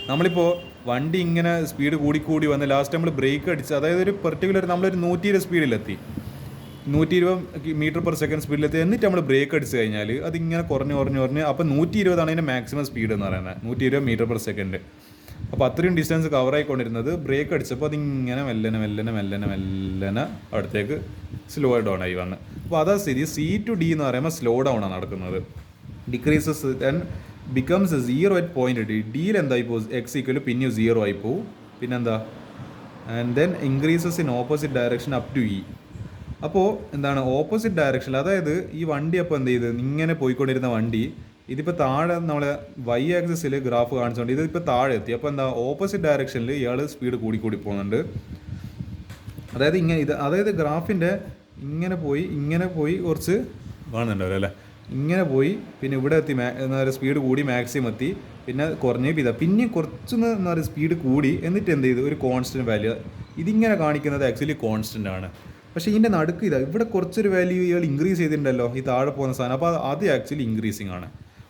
നമ്മളിപ്പോൾ വണ്ടി ഇങ്ങനെ സ്പീഡ് കൂടി വന്ന് ലാസ്റ്റ് നമ്മൾ ബ്രേക്ക് അടിച്ച്, അതായത് ഒരു പെർട്ടിക്കുലർ നമ്മളൊരു 120 സ്പീഡിലെത്തി, 120 m/s സ്പീഡിലെത്തി, എന്നിട്ട് നമ്മൾ ബ്രേക്ക് അടിച്ച് കഴിഞ്ഞാൽ അതിങ്ങനെ കുറഞ്ഞ് അപ്പോൾ 120 ആണ് അതിൻ്റെ മാക്സിമം സ്പീഡ് എന്ന് പറയുന്നത്, 120 m/s. അപ്പോൾ അത്രയും ഡിസ്റ്റൻസ് കവർ ആയിക്കൊണ്ടിരുന്നത് ബ്രേക്ക് അടിച്ചപ്പോൾ അതിങ്ങനെ മെല്ലനെ അടുത്തേക്ക് സ്ലോ ഡൗൺ ആയി വന്ന്. അപ്പോൾ അതാ സ്ഥിതി. C to D എന്ന് പറയുമ്പോൾ സ്ലോ ഡൗൺ ആണ് നടക്കുന്നത്. Decreases then becomes 0 at point D. ഡിയിൽ എന്തായി പോകും, X = പിന്നെ 0 ആയി പോവും. പിന്നെന്താ, and then increases in opposite direction up to E. അപ്പോൾ എന്താണ് ഓപ്പോസിറ്റ് ഡയറക്ഷനിൽ, അതായത് ഈ വണ്ടി അപ്പോൾ എന്ത് ചെയ്ത് ഇങ്ങനെ പോയിക്കൊണ്ടിരുന്ന വണ്ടി ഇതിപ്പോൾ താഴെ നമ്മളെ Y ആക്സിസിൽ ഗ്രാഫ് കാണിച്ചുകൊണ്ട് ഇതിപ്പോൾ താഴെ എത്തി. അപ്പോൾ എന്താ, ഓപ്പോസിറ്റ് ഡയറക്ഷനിൽ ഇയാൾ സ്പീഡ് കൂടി പോകുന്നുണ്ട്. അതായത് ഇങ്ങനെ അതായത് ഗ്രാഫിൻ്റെ ഇങ്ങനെ പോയി കുറച്ച് കാണുന്നുണ്ടാവില്ല അല്ലേ, ഇങ്ങനെ പോയി പിന്നെ ഇവിടെ എത്തി എന്താ പറയുക സ്പീഡ് കൂടി മാക്സിമം എത്തി, പിന്നെ കുറഞ്ഞ് പിന്നെയും കുറച്ചൊന്ന് എന്താ പറയുക സ്പീഡ് കൂടി, എന്നിട്ട് എന്ത് ചെയ്തു ഒരു കോൺസ്റ്റൻറ്റ് വാല്യൂ. ഇതിങ്ങനെ കാണിക്കുന്നത് ആക്ച്വലി കോൺസ്റ്റൻ്റ് ആണ്. പക്ഷേ ഇതിൻ്റെ നടുക്ക് ഇവിടെ കുറച്ചൊരു വാല്യൂ ഇയാൾ ഇൻക്രീസ് ചെയ്തിട്ടുണ്ടല്ലോ ഈ താഴെ പോകുന്ന സാധനം, അപ്പോൾ അത് ആക്ച്വലി ഇൻക്രീസിങ് ആണ്.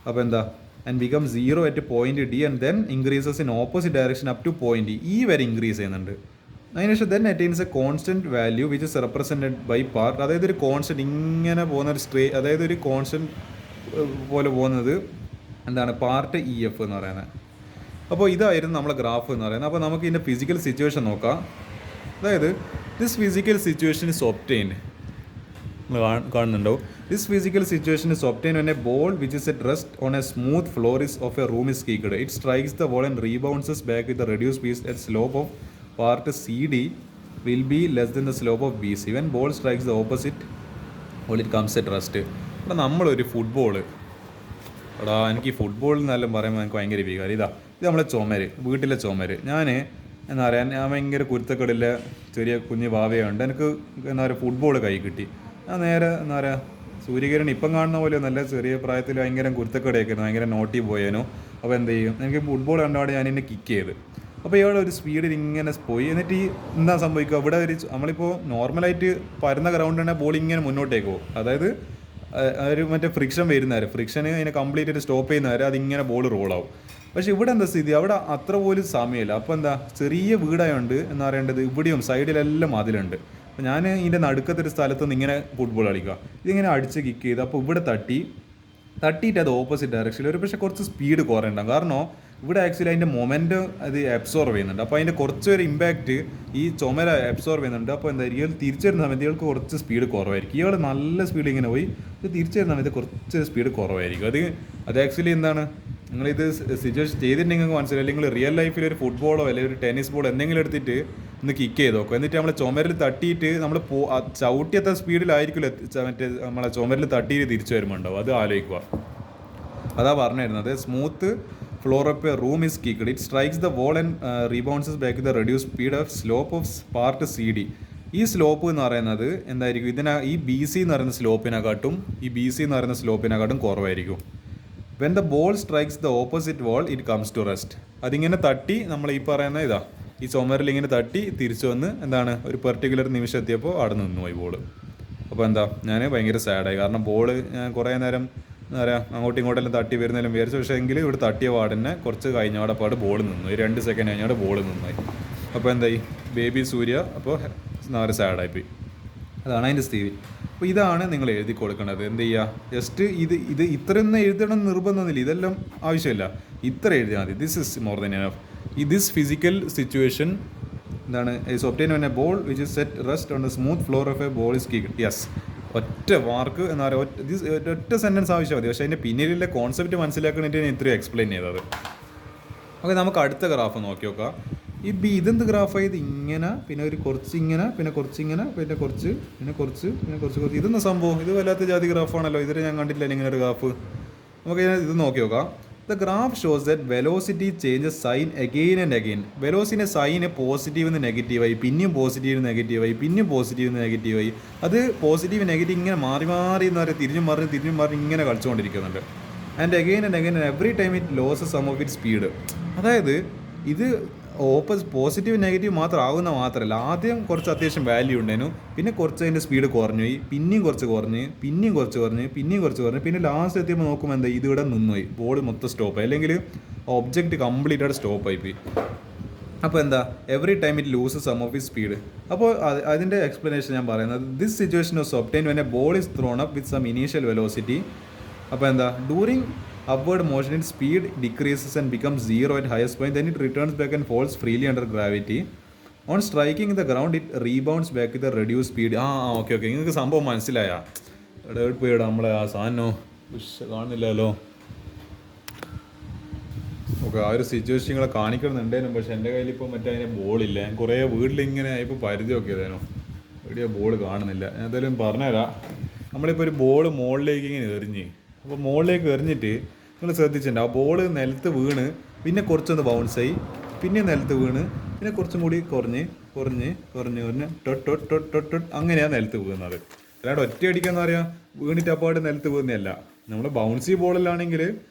അപ്പോൾ എന്താ and become 0 at point D and then increases in opposite direction up to point E വരെ ഇൻക്രീസ് ചെയ്യുന്നുണ്ട്. അതിനുശേഷം then attains a constant value which is represented by part. അതായത് ഒരു കോൺസ്റ്റൻറ്റ് ഇങ്ങനെ പോകുന്ന ഒരു അതായത് ഒരു കോൺസ്റ്റൻറ്റ് പോലെ പോകുന്നത് എന്താണ് പാർട്ട് ഇ എഫ് എന്ന് പറയുന്നത്. അപ്പോൾ ഇതായിരുന്നു നമ്മളെ ഗ്രാഫ് എന്ന് പറയുന്നത്. അപ്പോൾ നമുക്ക് ഇതിൻ്റെ ഫിസിക്കൽ സിറ്റുവേഷൻ നോക്കാം. അതായത് this physical situation is obtained, കാണുന്നുണ്ടോ? This physical situation is obtained when a ball which is at rest on a smooth floor is of a room is kicked. It strikes the ball and rebounds back with a reduce speed at slope of part C D will be less than the slope of BC. When ball strikes the opposite ball it comes at rest. ഇവിടെ നമ്മളൊരു football, എടാ എനിക്ക് ഈ football എന്നെല്ലാം പറയുമ്പോൾ എനിക്ക് ഭയങ്കര വികാരം. ഇത് നമ്മളെ ചുമര്, വീട്ടിലെ ചുമര്. ഞാൻ എന്താ പറയുക, ഞാൻ ഭയങ്കര കുരുത്തക്കടില്ല ചെറിയ കുഞ്ഞ് ഭാവയുണ്ട്. എനിക്ക് എന്താ പറയുക ഫുട്ബോൾ കൈ കിട്ടി. ഞാൻ നേരെ എന്താ പറയുക സൂര്യകിരൺ ഇപ്പം കാണുന്ന പോലെ നല്ല ചെറിയ പ്രായത്തിൽ ഭയങ്കര കുരുത്തക്കടയൊക്കെ ഭയങ്കര നോട്ടി പോയേനോ. അപ്പോൾ എന്ത് ചെയ്യും, എനിക്ക് ഫുട്ബോൾ കണ്ടപാട് ഞാൻ എന്നെ കിക്ക് ചെയ്ത്. അപ്പോൾ ഇയാൾ ഒരു സ്പീഡിൽ ഇങ്ങനെ പോയി. എന്നിട്ട് ഈ എന്താ സംഭവിക്കുക, ഇവിടെ നമ്മളിപ്പോൾ നോർമലായിട്ട് പരന്ന ഗ്രൗണ്ടാണെങ്കിൽ ബോൾ ഇങ്ങനെ മുന്നോട്ടേക്ക് പോകും. അതായത് ഒരു മറ്റേ ഫ്രിക്ഷൻ വരുന്നവരെ, ഫ്രിക്ഷന് അതിനെ കംപ്ലീറ്റ് ആയിട്ട് സ്റ്റോപ്പ് ചെയ്യുന്നവരെ അതിങ്ങനെ ബോൾ റോളാവും. പക്ഷേ ഇവിടെ എന്താ സ്ഥിതി, അവിടെ അത്ര പോലും സമയമില്ല. അപ്പോൾ എന്താ ചെറിയ വീടായതുകൊണ്ട് എന്താ പറയേണ്ടത്, ഇവിടെയും സൈഡിലെല്ലാം അതിലുണ്ട്. അപ്പോൾ ഞാൻ ഇതിൻ്റെ നടുക്കത്തെ ഒരു സ്ഥലത്ത് നിന്ന് ഇങ്ങനെ ഫുട്ബോൾ കളിക്കുക. ഇതിങ്ങനെ അടിച്ച് കിക്ക് ചെയ്ത് അപ്പോൾ ഇവിടെ തട്ടിയിട്ട് അത് ഓപ്പോസിറ്റ് ഡയറക്ഷനിൽ ഒരു പക്ഷേ കുറച്ച് സ്പീഡ് കുറയണ്ടാകും. കാരണം ഇവിടെ ആക്ച്വലി അതിൻ്റെ മൊമെൻറ്റ് അത് അബ്സോർവ് ചെയ്യുന്നുണ്ട്. അപ്പോൾ അതിൻ്റെ കുറച്ചൊരു ഇമ്പാക്റ്റ് ഈ ചുമര അബ്സോർവ് ചെയ്യുന്നുണ്ട്. അപ്പോൾ എന്താ ഇയാൾ തിരിച്ചു വരുന്ന സമയത്ത് ഇയാൾക്ക് കുറച്ച് സ്പീഡ് കുറവായിരിക്കും. ഇയാൾ നല്ല സ്പീഡ് ഇങ്ങനെ പോയി, ഇത് തിരിച്ചു വരുന്ന സമയത്ത് കുറച്ച് സ്പീഡ് കുറവായിരിക്കും. അത് ആക്ച്വലി എന്താണ്, നിങ്ങളിത് സിറ്റുവേഷൻ ചെയ്തിട്ടുണ്ടെങ്കിൽ നിങ്ങൾക്ക് മനസ്സിലായി. അല്ലെങ്കിൽ റിയൽ ലൈഫിൽ ഒരു ഫുട്ബോളോ അല്ലെങ്കിൽ ഒരു ടെന്നീസ് ബോളോ എന്തെങ്കിലും എടുത്തിട്ട് ഒന്ന് കിക്ക് ചെയ്ത് നോക്കും. എന്നിട്ട് നമ്മൾ ചുമരിൽ തട്ടിയിട്ട് നമ്മൾ ചവിട്ടിയത്ര സ്പീഡിലായിരിക്കില്ല മറ്റേ നമ്മളെ ചുമരിൽ തട്ടിയിട്ട് തിരിച്ചു വരുമ്പോൾ ഉണ്ടാവും. അത് ആലോചിക്കുക. അതാ പറഞ്ഞിരുന്നത് smooth floor of a room is kicked. It strikes the wall and rebounds back with the reduced speed of slope of part CD. ഈ സ്ലോപ്പ് എന്ന് പറയുന്നത് എന്തായിരിക്കും, ഈ ബി സി എന്ന് പറയുന്ന സ്ലോപ്പിനെക്കാട്ടും കുറവായിരിക്കും. When the ball strikes the opposite wall it comes to rest. അതിങ്ങനെ തട്ടി നമ്മൾ ഈ പറയുന്ന ഈ ചുമരിൽ ഇങ്ങനെ തട്ടി തിരിച്ചു വന്ന് എന്താണ് ഒരു പെർട്ടിക്കുലർ നിമിഷം എത്തിയപ്പോൾ അവിടെ നിന്നുപോയി ബോൾ. അപ്പോൾ എന്താ ഞാൻ ഭയങ്കര സാഡായി. കാരണം ബോൾ ഞാൻ കുറേ നേരം എന്താ പറയുക അങ്ങോട്ടും ഇങ്ങോട്ടെല്ലാം തട്ടി വരുന്നതിലും വിചാരിച്ചു. പക്ഷേ എങ്കിൽ ഇവിടെ തട്ടിയ പാടിനെ കുറച്ച് കഴിഞ്ഞാടെ ബോൾ നിന്നു, 2 സെക്കൻഡ് കഴിഞ്ഞാൽ ബോൾ നിന്നായി. അപ്പോൾ എന്തായി ബേബി സൂര്യ അപ്പോൾ എന്താ പറയുക സാഡായിപ്പോയി. അതാണ് അതിൻ്റെ സ്ഥിതി. അപ്പോൾ ഇതാണ് നിങ്ങൾ എഴുതി കൊടുക്കേണ്ടത്. എന്ത് ചെയ്യുക, ജസ്റ്റ് ഇത് ഇത്രയൊന്നും എഴുതണം നിർബന്ധമൊന്നുമില്ല, ഇതെല്ലാം ആവശ്യമില്ല, ഇത്ര എഴുതിയാൽ മതി. This is more than enough. This physical situation എന്താണ് is obtained when a ball which is set rest on the smooth floor of a ball is kicked. Yes, ഒറ്റ വാർക്ക് എന്താ പറയുക, ഒറ്റ സെൻറ്റൻസ് ആവശ്യം മതി. പക്ഷേ അതിൻ്റെ പിന്നിലെ കോൺസെപ്റ്റ് മനസ്സിലാക്കണിട്ട് ഞാൻ ഇത്രയും എക്സ്പ്ലെയിൻ ചെയ്തത്. ഓക്കെ, നമുക്ക് അടുത്ത ഗ്രാഫ് നോക്കി നോക്കാം. ഇതെന്ത് ഗ്രാഫായി, ഇത് ഇങ്ങനെ പിന്നെ ഒരു കുറച്ച് ഇങ്ങനെ പിന്നെ കുറച്ചിങ്ങനെ പിന്നെ കുറച്ച് ഇതൊന്നും സംഭവം, ഇത് വല്ലാത്ത ജാതി ഗ്രാഫാണല്ലോ. ഇതിൽ ഞാൻ കണ്ടിട്ടില്ല ഇങ്ങനെ ഒരു ഗ്രാഫ്. നമുക്ക് ഇത് നോക്കി നോക്കാം. The graph shows that velocity changes sign again and again. വെലോസിൻ്റെ സൈന് പോസിറ്റീവ് നിന്ന് നെഗറ്റീവായി, പിന്നെയും പോസിറ്റീവ് നെഗറ്റീവായി, പിന്നെയും പോസിറ്റീവ് നെഗറ്റീവായി. അത് പോസിറ്റീവ് നെഗറ്റീവ് ഇങ്ങനെ മാറി എന്ന് പറയുക തിരിഞ്ഞും മറിഞ്ഞ് ഇങ്ങനെ കളിച്ചുകൊണ്ടിരിക്കുന്നുണ്ട്. And again every time it loses some of it speed. അതായത് ഇത് പോസിറ്റീവ് നെഗറ്റീവ് മാത്രമല്ല, ആദ്യം കുറച്ച് അത്യാവശ്യം വാല്യൂ ഉണ്ടായിരുന്നു, പിന്നെ കുറച്ച് അതിൻ്റെ സ്പീഡ് കുറഞ്ഞു പോയി, പിന്നെയും കുറച്ച് കുറഞ്ഞ്, പിന്നെ ലാസ്റ്റ് എത്തിയപ്പോൾ നോക്കുമ്പോൾ എന്താ ഇതിവിടെ നിന്നുപോയി, ബോൾ മൊത്തം സ്റ്റോപ്പായി, അല്ലെങ്കിൽ ഒബ്ജക്റ്റ് കംപ്ലീറ്റ് ആയിട്ട് സ്റ്റോപ്പായിപ്പോയി. അപ്പോൾ എന്താ every time it loses some of it speed. അപ്പോൾ അതിൻ്റെ എക്സ്പ്ലനേഷൻ ഞാൻ പറയുന്നത്, this situation was obtained when a ball is thrown up with some initial velocity. അപ്പോൾ എന്താ during upward motion its speed decreases and becomes 0 at highest point, then it returns back and falls freely under gravity. On striking the ground it rebounds back with a reduced speed. Okay നിങ്ങൾക്ക് സംഭവം മനസ്സിലായാ? പോയിടാം നമ്മളെ ആ സാധനം കാണുന്നില്ലല്ലോ. Okay, ആ ഒരു situation നിങ്ങളെ കാണിക്കണമെന്നുണ്ടായിരുന്നു. പക്ഷെ എൻ്റെ കയ്യിൽ ഇപ്പോൾ മറ്റേ അതിന് ബോളില്ല. ഞാൻ കുറേ വീട്ടിലിങ്ങനെ ഇപ്പോൾ പരിധി നോക്കിയതായിരുന്നു, എവിടെയോ ബോൾ കാണുന്നില്ല. ഞാൻ എന്തായാലും പറഞ്ഞുതരാം. നമ്മളിപ്പോൾ ഒരു ബോൾ മുകളിലേക്ക് ഇങ്ങനെ എറിഞ്ഞ്, അപ്പോൾ മുകളിലേക്ക് എറിഞ്ഞിട്ട് നിങ്ങൾ ശ്രദ്ധിച്ചിട്ടുണ്ട് ആ ബോൾ നിലത്ത് വീണ് പിന്നെ കുറച്ചൊന്ന് ബൗൺസായി, പിന്നെ നിലത്ത് വീണ് പിന്നെ കുറച്ചും കൂടി കുറഞ്ഞ് കുറഞ്ഞ് കുറഞ്ഞ് കുറഞ്ഞ് ടൊട്ട് ടൊട്ട് ടൊട്ട് ടൊട്ട് ടൊട്ട് അങ്ങനെയാണ് നിലത്ത് പോകുന്നത്. അല്ലാണ്ട് ഒറ്റ അടിക്കാന്ന് പറയാ വീണിട്ട് അപ്പാട് നിലത്ത് പോകുന്നതല്ല. നമ്മൾ ബൗൺസി ബോളിലാണെങ്കിൽ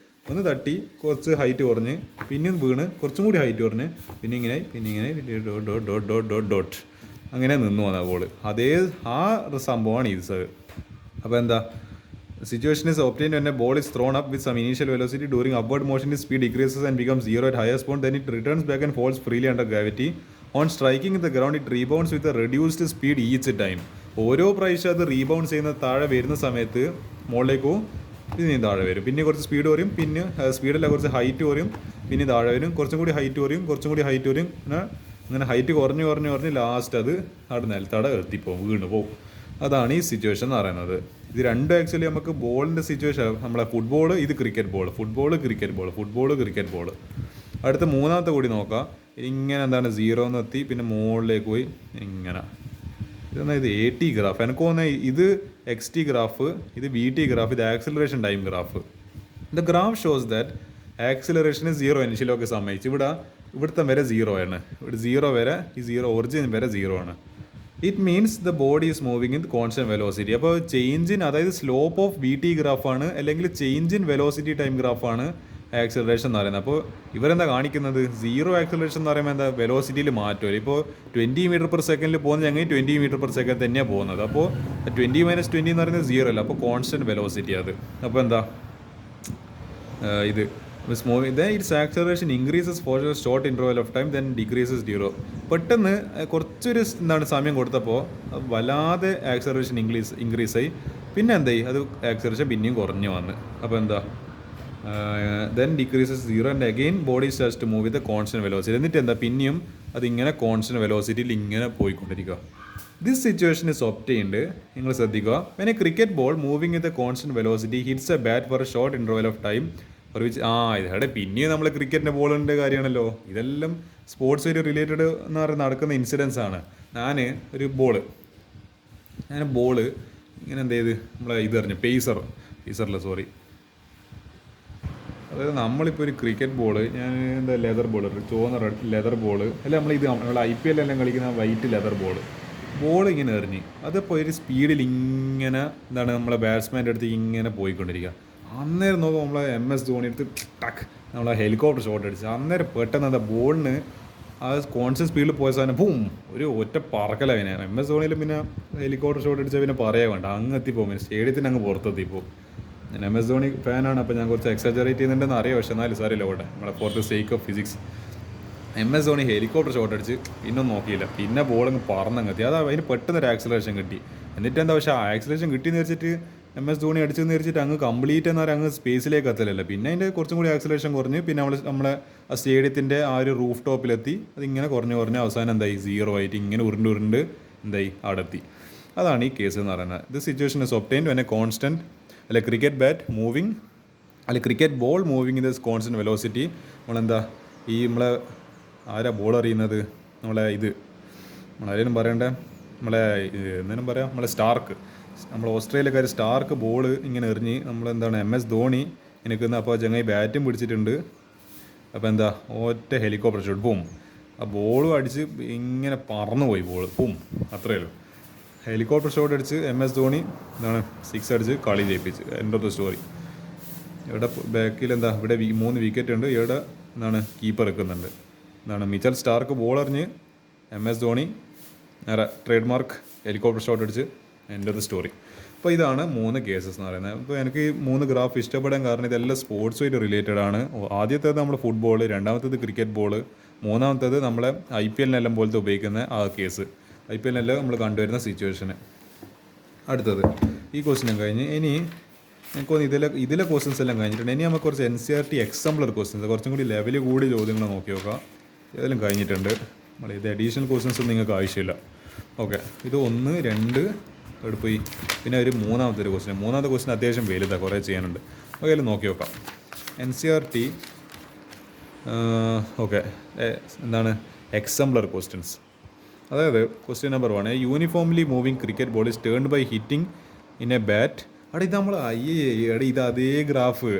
ഒന്ന് തട്ടി കുറച്ച് ഹൈറ്റ് കുറഞ്ഞ് പിന്നെയും വീണ് കുറച്ചും കൂടി ഹൈറ്റ് കുറഞ്ഞ് പിന്നെ ഇങ്ങനെ dot dot dot dot dot dot അങ്ങനെ നിന്നു വന്ന ബോൾ. അതേ ആ സംഭവമാണ് ഇത് സർ. അപ്പോൾ എന്താ situation is obtained when a ball is thrown up with some initial velocity. During upward motion, its speed decreases and becomes zero at highest point. Then it returns back and falls freely under gravity. On striking the ground, it rebounds with a reduced speed each time. ഓരോ പ്രാവശ്യം അത് rebound ചെയ്യുന്ന താഴെ വരുന്ന സമയത്ത് മുകളിലേക്ക് പോകും, പിന്നെയും താഴെ വരും, പിന്നെ കുറച്ച് സ്പീഡ് കുറയും, പിന്നെ സ്പീഡല്ല കുറച്ച് ഹൈറ്റ് കുറയും, പിന്നെ താഴെ വരും, കുറച്ചും കൂടി ഹൈറ്റ് കുറയും, കുറച്ചും കൂടി ഹൈറ്റ് കുറയും, അങ്ങനെ ഹൈറ്റ് കുറഞ്ഞ് കുറഞ്ഞ് കുറഞ്ഞ് ലാസ്റ്റ് അത് അവിടെ നിലത്തവിടെ എത്തിപ്പോവും, വീണ് പോവും. അതാണ് ഈ സിറ്റുവേഷൻ എന്ന് പറയുന്നത്. ഇത് രണ്ടും ആക്ച്വലി നമുക്ക് ബോളിൻ്റെ സിറ്റുവേഷൻ, നമ്മളെ ഫുട്ബോൾ, ഇത് cricket ball, football cricket ball, football cricket ball. അടുത്ത മൂന്നാമത്തെ കൂടി നോക്കാം. ഇങ്ങനെ എന്താണ് സീറോ എന്ന് എത്തി പിന്നെ മുകളിലേക്ക് പോയി ഇങ്ങനെ. ഇതെന്നാൽ ഇത് AT ഗ്രാഫ്, എനിക്ക് തോന്നുന്നത് ഇത് XT ഗ്രാഫ്, ഇത് VT ഗ്രാഫ്, ഇത് acceleration time graph. The graph shows that acceleration zero ഇനിഷ്യലൊക്കെ സമ്മതിച്ച് ഇവിടുത്തെ വരെ സീറോ ആണ്, ഇവിടെ സീറോ വരെ, ഈ സീറോ ഒറിജിൻ വരെ സീറോ ആണ്. It means the body is moving in constant velocity. അപ്പോൾ ചേഞ്ച് ഇൻ, അതായത് സ്ലോപ്പ് ഓഫ് VT ഗ്രാഫാണ് അല്ലെങ്കിൽ ചേഞ്ച് ഇൻ വെലോസിറ്റി ടൈം ഗ്രാഫാണ് ആക്സിലറേഷൻ എന്ന് പറയുന്നത്. അപ്പോൾ ഇവരെന്താ കാണിക്കുന്നത്, സീറോ ആക്സിലറേഷൻ എന്ന് പറയുമ്പോൾ എന്താ വെലോസിറ്റിയിൽ മാറ്റമില്ല. ഇപ്പോൾ 20 മീറ്റർ/സെക്കൻഡിൽ പോകുന്നത് ഞങ്ങൾ 20 മീറ്റർ/സെക്കൻഡ് തന്നെയാണ് പോകുന്നത്. അപ്പോൾ 20 - 20 എന്ന് പറയുന്നത് സീറോ അല്ല, അപ്പോൾ കോൺസ്റ്റന്റ് വെലോസിറ്റി അത്. അപ്പോൾ എന്താ ഇത് its acceleration increases for a short interval of time then decreases zero. പെട്ടെന്ന് കുറച്ചൊരു സമയം കൊടുത്തപ്പോൾ വല്ലാതെ ആക്സിലറേഷൻ ഇൻക്രീസ് ആയി, പിന്നെ എന്തായി അത് ആക്സിലറേഷൻ പിന്നെയും കുറഞ്ഞു വന്ന്. അപ്പോൾ എന്താ then decreases zero and again body starts to move with a constant velocity. എന്നിട്ട് എന്താ പിന്നെയും അതിങ്ങനെ കോൺസ്റ്റന്റ് വെലോസിറ്റിയിൽ ഇങ്ങനെ പോയിക്കൊണ്ടിരിക്കുക. ദിസ് സിറ്റുവേഷൻ ഇസ് ഒബ്റ്റെയിൻഡ്, നിങ്ങൾ ശ്രദ്ധിക്കുക, when a cricket ball moving with a constant velocity hits a bat for a short interval of time for which ഇതവിടെ പിന്നെയും നമ്മൾ ക്രിക്കറ്റിൻ്റെ ബോളിൻ്റെ കാര്യമാണല്ലോ. ഇതെല്ലാം സ്പോർട്സുമായിട്ട് റിലേറ്റഡ് എന്ന് പറയുന്ന നടക്കുന്ന ഇൻസിഡൻസ് ആണ്. ഞാൻ ബോള് ഇങ്ങനെ എന്ത് ചെയ്ത് നമ്മളെ ഇതറിഞ്ഞു പേസറില്ല സോറി, അതായത് നമ്മളിപ്പോൾ ഒരു ക്രിക്കറ്റ് ബോള്, ഞാൻ എന്താ ലെതർ ബോൾ, ചുവന്ന ലെതർ ബോള്, അല്ല നമ്മൾ IPL എല്ലാം കളിക്കുന്ന വൈറ്റ് ലെതർ ബോൾ ഇങ്ങനെ എറിഞ്ഞ് അതിപ്പോൾ ഒരു സ്പീഡിൽ ഇങ്ങനെ എന്താണ് നമ്മളെ ബാറ്റ്സ്മാൻ്റെ അടുത്ത് ഇങ്ങനെ പോയിക്കൊണ്ടിരിക്കുക. അന്നേരം നോക്കുമ്പോൾ നമ്മളെ MS ധോണി എടുത്ത് ടക്ക് നമ്മളെ ഹെലികോപ്റ്റർ ഷോട്ട് അടിച്ച് അന്നേരം പെട്ടെന്ന് എന്താ ബോളിന് ആ കോൺഷ്യസ് സ്പീഡിൽ പോയ സാധനം പൂം ഒരു ഒറ്റ പറക്കലാണ്. MS ധോണിയിൽ പിന്നെ ഹെലികോപ്റ്റർ ഷോട്ട് അടിച്ചാൽ പിന്നെ പറയാൻ വേണ്ട, അങ്ങ് എത്തിപ്പോകും, പിന്നെ സ്റ്റേഡിയത്തിന് അങ്ങ് പുറത്തെത്തിപ്പോൾ. ഞാൻ MS ധോണി ഫാനാണ്, അപ്പോൾ ഞാൻ കുറച്ച് എക്സാജറേറ്റ് ചെയ്യുന്നുണ്ടെന്ന് അറിയാം, പക്ഷേ എന്നാലും സാറില്ല പോട്ടെ, നമ്മളെ for the sake of physics. MS Dhoni helicopter shot അടിച്ച് പിന്നെ നോക്കിയില്ല, പിന്നെ ബോളങ്ങ് പറന്നങ്ങെത്തി. അത് അതിന് പെട്ടെന്നൊരു ആക്സിലറേഷൻ കിട്ടി. എന്നിട്ട് എന്താ, പക്ഷേ ആ ആക്സിലറേഷൻ കിട്ടിയെന്ന് വെച്ചിട്ട് MS ധോണി അടിച്ചെന്ന് വെച്ചിട്ട് അങ്ങ് കംപ്ലീറ്റ് എന്നാൽ അങ്ങ് സ്പേസിലേക്ക് എത്തലല്ല, പിന്നെ അതിൻ്റെ കുറച്ചും കൂടി ആക്സിലറേഷൻ കുറഞ്ഞ് പിന്നെ നമ്മളെ ആ സ്റ്റേഡിയത്തിൻ്റെ ആ ഒരു റൂഫ് ടോപ്പിലെത്തി. അതിങ്ങനെ കുറഞ്ഞ് അവസാനം എന്തായി സീറോ ആയിട്ട് ഇങ്ങനെ ഉരുണ്ട് എന്തായി അവിടെ എത്തി. അതാണ് ഈ കേസ് എന്ന് പറയുന്നത്. This situation is obtained when A constant അല്ലെ ക്രിക്കറ്റ് ബാറ്റ് മൂവിങ് അല്ലെ cricket ball moving in this constant velocity. നമ്മളെന്താ നമ്മളെ ആരാ ബോൾ അറിയുന്നത്, നമ്മളാരും പറയണ്ടേ, എന്തെങ്കിലും പറയാം, സ്റ്റാർക്ക്, ഓസ്ട്രേലിയക്കാർ സ്റ്റാർക്ക് ബോൾ ഇങ്ങനെ എറിഞ്ഞ് നമ്മളെന്താണ് MS ധോണി എനിക്കൊന്ന്, അപ്പോൾ ചങ്ങായി ബാറ്റും പിടിച്ചിട്ടുണ്ട്. അപ്പോൾ എന്താ ഒറ്റ ഹെലികോപ്റ്റർ ഷോട്ട് പൂം, ആ ബോളും അടിച്ച് ഇങ്ങനെ പറന്നു പോയി ബോൾ പൂം, അത്രയേ ഉള്ളൂ. ഹെലികോപ്റ്റർ ഷോട്ട് അടിച്ച് MS ധോണി 6 അടിച്ച് കളി ജയിപ്പിച്ച്. End of the story. ഇവിടെ ബാക്കിൽ ഇവിടെ 3 വിക്കറ്റ് ഉണ്ട്, ഇവിടെ കീപ്പർ വെക്കുന്നുണ്ട്. മിച്ചൽ സ്റ്റാർക്ക് ബോൾ എറിഞ്ഞ് MS ധോണി നേരെ ട്രേഡ് മാർക്ക് ഹെലികോപ്റ്റർ ഷോട്ട് അടിച്ച്. End of the story. അപ്പോൾ ഇതാണ് 3 കേസസ് എന്ന് പറയുന്നത്. അപ്പോൾ എനിക്ക് ഈ 3 ഗ്രാഫ് ഇഷ്ടപ്പെടാൻ കാരണം ഇതെല്ലാം സ്പോർട്സുമായിട്ട് റിലേറ്റഡ് ആണ്. ആദ്യത്തേത് നമ്മൾ ഫുട്ബോൾ, രണ്ടാമത്തേത് ക്രിക്കറ്റ് ബോൾ, മൂന്നാമത്തേത് നമ്മളെ IPL പോലത്തെ ഉപയോഗിക്കുന്ന ആ കേസ്, IPL നമ്മൾ കണ്ടുവരുന്ന സിറ്റുവേഷന്. അടുത്തത് ഈ ക്വസ്റ്റ്യനും കഴിഞ്ഞ് ഇനി എനിക്ക് ഇതിലെ ക്വസ്റ്റ്യൻസ് എല്ലാം കഴിഞ്ഞിട്ടുണ്ട്. ഇനി നമുക്ക് കുറച്ച് NCERT എക്സാംപ്ലർ ക്വസ്റ്റ്യൻസ്, കുറച്ചും കൂടി ലെവൽ കൂടി ചോദ്യങ്ങൾ നോക്കി നോക്കാം. ഇതെല്ലാം കഴിഞ്ഞിട്ടുണ്ട്. ഇത് അഡീഷണൽ ക്വസ്റ്റ്യൻസ് നിങ്ങൾക്ക് ആവശ്യമില്ല. ഓക്കെ, ഇത് 1, 2 എടുപ്പോയി. പിന്നെ ഒരു മൂന്നാമത്തെ ക്വസ്റ്റ്യൻ അത്യാവശ്യം വലുതാണ്, കുറേ ചെയ്യാനുണ്ട്. ഓക്കെ, അതിൽ നോക്കി നോക്കാം. NCERT ഓക്കെ എന്താണ് എക്സാംപ്ലർ ക്വസ്റ്റ്യൻസ്. അതായത് question number 1, uniformly moving cricket ball is turned by hitting in a bat. ഇത് നമ്മൾ ഇത് അതേ ഗ്രാഫ്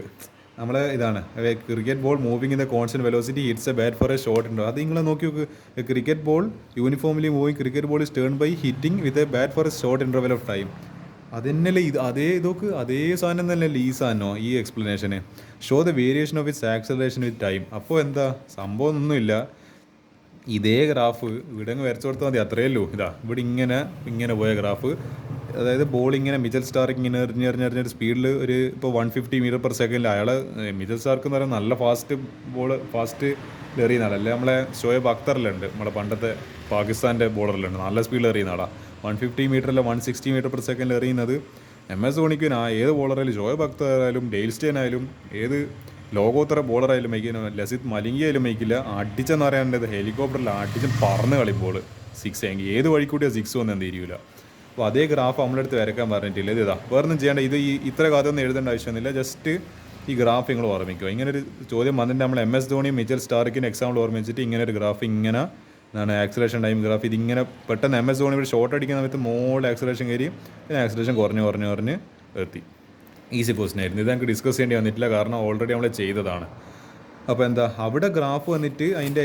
നമ്മളെ ഇതാണ് cricket ball moving in the constant velocity hits a bat for a shot ഉണ്ടോ അത് നിങ്ങൾ നോക്കി നോക്ക്. Cricket ball uniformly moving cricket ball is turn by hitting with a bat for a short interval of time. അതന്നെയല്ലേ ഇത്, അതേ ഇതൊക്കെ അതേ സാധനം തന്നെയല്ലേ ഈ സാധനമോ ഈ explanation. Show the variation of its acceleration with time. അപ്പോൾ എന്താ സംഭവം ഒന്നുമില്ല, ഇതേ ഗ്രാഫ് ഇവിടെ അങ്ങ് വരച്ചു കൊടുത്താൽ മതി, അത്രയേ ഉള്ളൂ. ഇതാ ഇവിടെ ഇങ്ങനെ ഇങ്ങനെ പോയ ഗ്രാഫ്, അതായത് ബോൾ ഇങ്ങനെ മിച്ചൽ സ്റ്റാർക്ക് ഇങ്ങനെ എറിഞ്ഞെറിഞ്ഞൊരു സ്പീഡിൽ ഒരു ഇപ്പോൾ 150 മീറ്റർ പെർ സെക്കൻഡിൽ അയാൾ മിച്ചൽ സ്റ്റാർക്ക് എന്ന് പറയുന്നത് നല്ല ഫാസ്റ്റ് എറിയുന്ന ആളല്ലേ. നമ്മളെ ഷോയബ് അക്തറിലുണ്ട്, നമ്മുടെ പണ്ടത്തെ പാകിസ്ഥാൻ്റെ ബോളറിലുണ്ട്, നല്ല സ്പീഡിൽ എറിയുന്ന ആളാണ്. 150 മീറ്ററിൽ 160 മീറ്റർ പെർ സെക്കൻഡിൽ എറിയുന്നത് MS ധോണിക്ക് ഏത് ബോളറായാലും, ഷോയബ് അക്തർ ആയാലും, ഡെയിൽ സ്റ്റെയിൻ ആയാലും, ഏത് ലോകോത്തര ബോളറായാലും മൈക്കില്ല, ലസിത് മലിംഗയായാലും മൈക്കില്ല. അടിച്ചെന്ന് പറയാണ്ടത് ഹെലികോപ്റ്ററിൽ അടിച്ച് പറന്ന് കളിപ്പോൾ സിക്സ് എങ്കിൽ ഏത് വഴിക്കൂട്ടിയാണ് സിക്സ് ഒന്നും എന്തിരിക്കില്ല. അപ്പോൾ അതേ ഗ്രാഫ് നമ്മളെടുത്ത് വരയ്ക്കാൻ പറഞ്ഞിട്ടില്ല. ഇതാ വേറൊന്നും ചെയ്യേണ്ട, ഇത് ഇത്ര കഥയൊന്നും എഴുതേണ്ട ആവശ്യമൊന്നുമില്ല. ജസ്റ്റ് ഈ ഗ്രാഫ് നിങ്ങൾ ഓർമ്മിക്കുക. ഇങ്ങനൊരു ചോദ്യം വന്നിട്ട് നമ്മൾ MS ധോണി മിച്ചൽ സ്റ്റാർക്കിന് എക്സാമ്പിൾ ഓർമ്മിച്ചിട്ട് ഇങ്ങനെ ഒരു ഗ്രാഫ് ഇങ്ങനെ എന്താണ് ആക്സിലേഷൻ ടൈം ഗ്രാഫ് ഇതിങ്ങനെ പെട്ടെന്ന് MS ധോണി ഇവിടെ ഷോട്ട് അടിക്കുന്ന സമയത്ത് മോൾ ആക്സിലേഷൻ കയറി പിന്നെ ആക്സിലേഷൻ കുറഞ്ഞ് എത്തി. ഈസി ക്വസ്റ്റൻ ആയിരുന്നു. ഇത് നമുക്ക് ഡിസ്കസ് ചെയ്യേണ്ടി വന്നിട്ടില്ല, കാരണം ഓൾറെഡി നമ്മൾ ചെയ്തതാണ്. അപ്പോൾ എന്താ അവിടെ ഗ്രാഫ് വന്നിട്ട് അതിൻ്റെ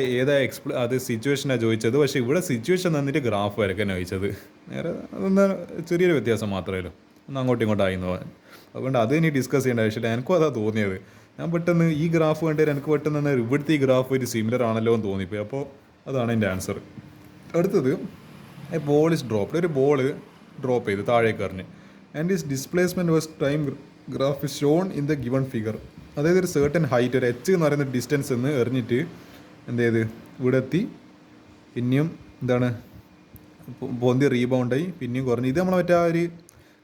അത് സിറ്റുവേഷനാണ് ചോദിച്ചത്, പക്ഷേ ഇവിടെ സിറ്റുവേഷൻ തന്നിട്ട് ഗ്രാഫ് വരയ്ക്കാൻ ചോദിച്ചത്. നേരെ അതെന്താ ചെറിയൊരു വ്യത്യാസം മാത്രമേ ഒന്ന് അങ്ങോട്ടും ഇങ്ങോട്ടായിരുന്നു പോകാൻ. അതുകൊണ്ട് അത് ഇനി ഡിസ്കസ് ചെയ്യേണ്ട ആവശ്യമില്ല. എനിക്കും അതാ തോന്നിയത്. ഞാൻ പെട്ടെന്ന് ഈ ഗ്രാഫ് കണ്ടിട്ട് എനിക്ക് പെട്ടെന്ന് ഇവിടുത്തെ ഈ ഗ്രാഫ് ഒരു സിമിലർ ആണല്ലോ എന്ന് തോന്നിപ്പോയി. അപ്പോൾ അതാണ് എൻ്റെ ആൻസർ. അടുത്തത് ബോൾ ഇസ് ഡ്രോപ്ഡ്. ഒരു ബോൾ ഡ്രോപ്പ് ചെയ്ത് താഴേക്ക് എറിഞ്ഞ് and is displacement was time graph is shown in the given figure. അതായത് ഒരു സർട്ടൻ ഹൈറ്റ്, ഒരു H എന്ന് പറയുന്ന ഡിസ്റ്റൻസ് എന്ന് എറിഞ്ഞിട്ട് എന്ത് ചെയ്ത് ഇവിടെ എത്തി, പിന്നെയും എന്താണ് പൊന്തി റീബൗണ്ടായി, പിന്നെയും കുറഞ്ഞു. ഇത് നമ്മൾ മറ്റേ ആ ഒരു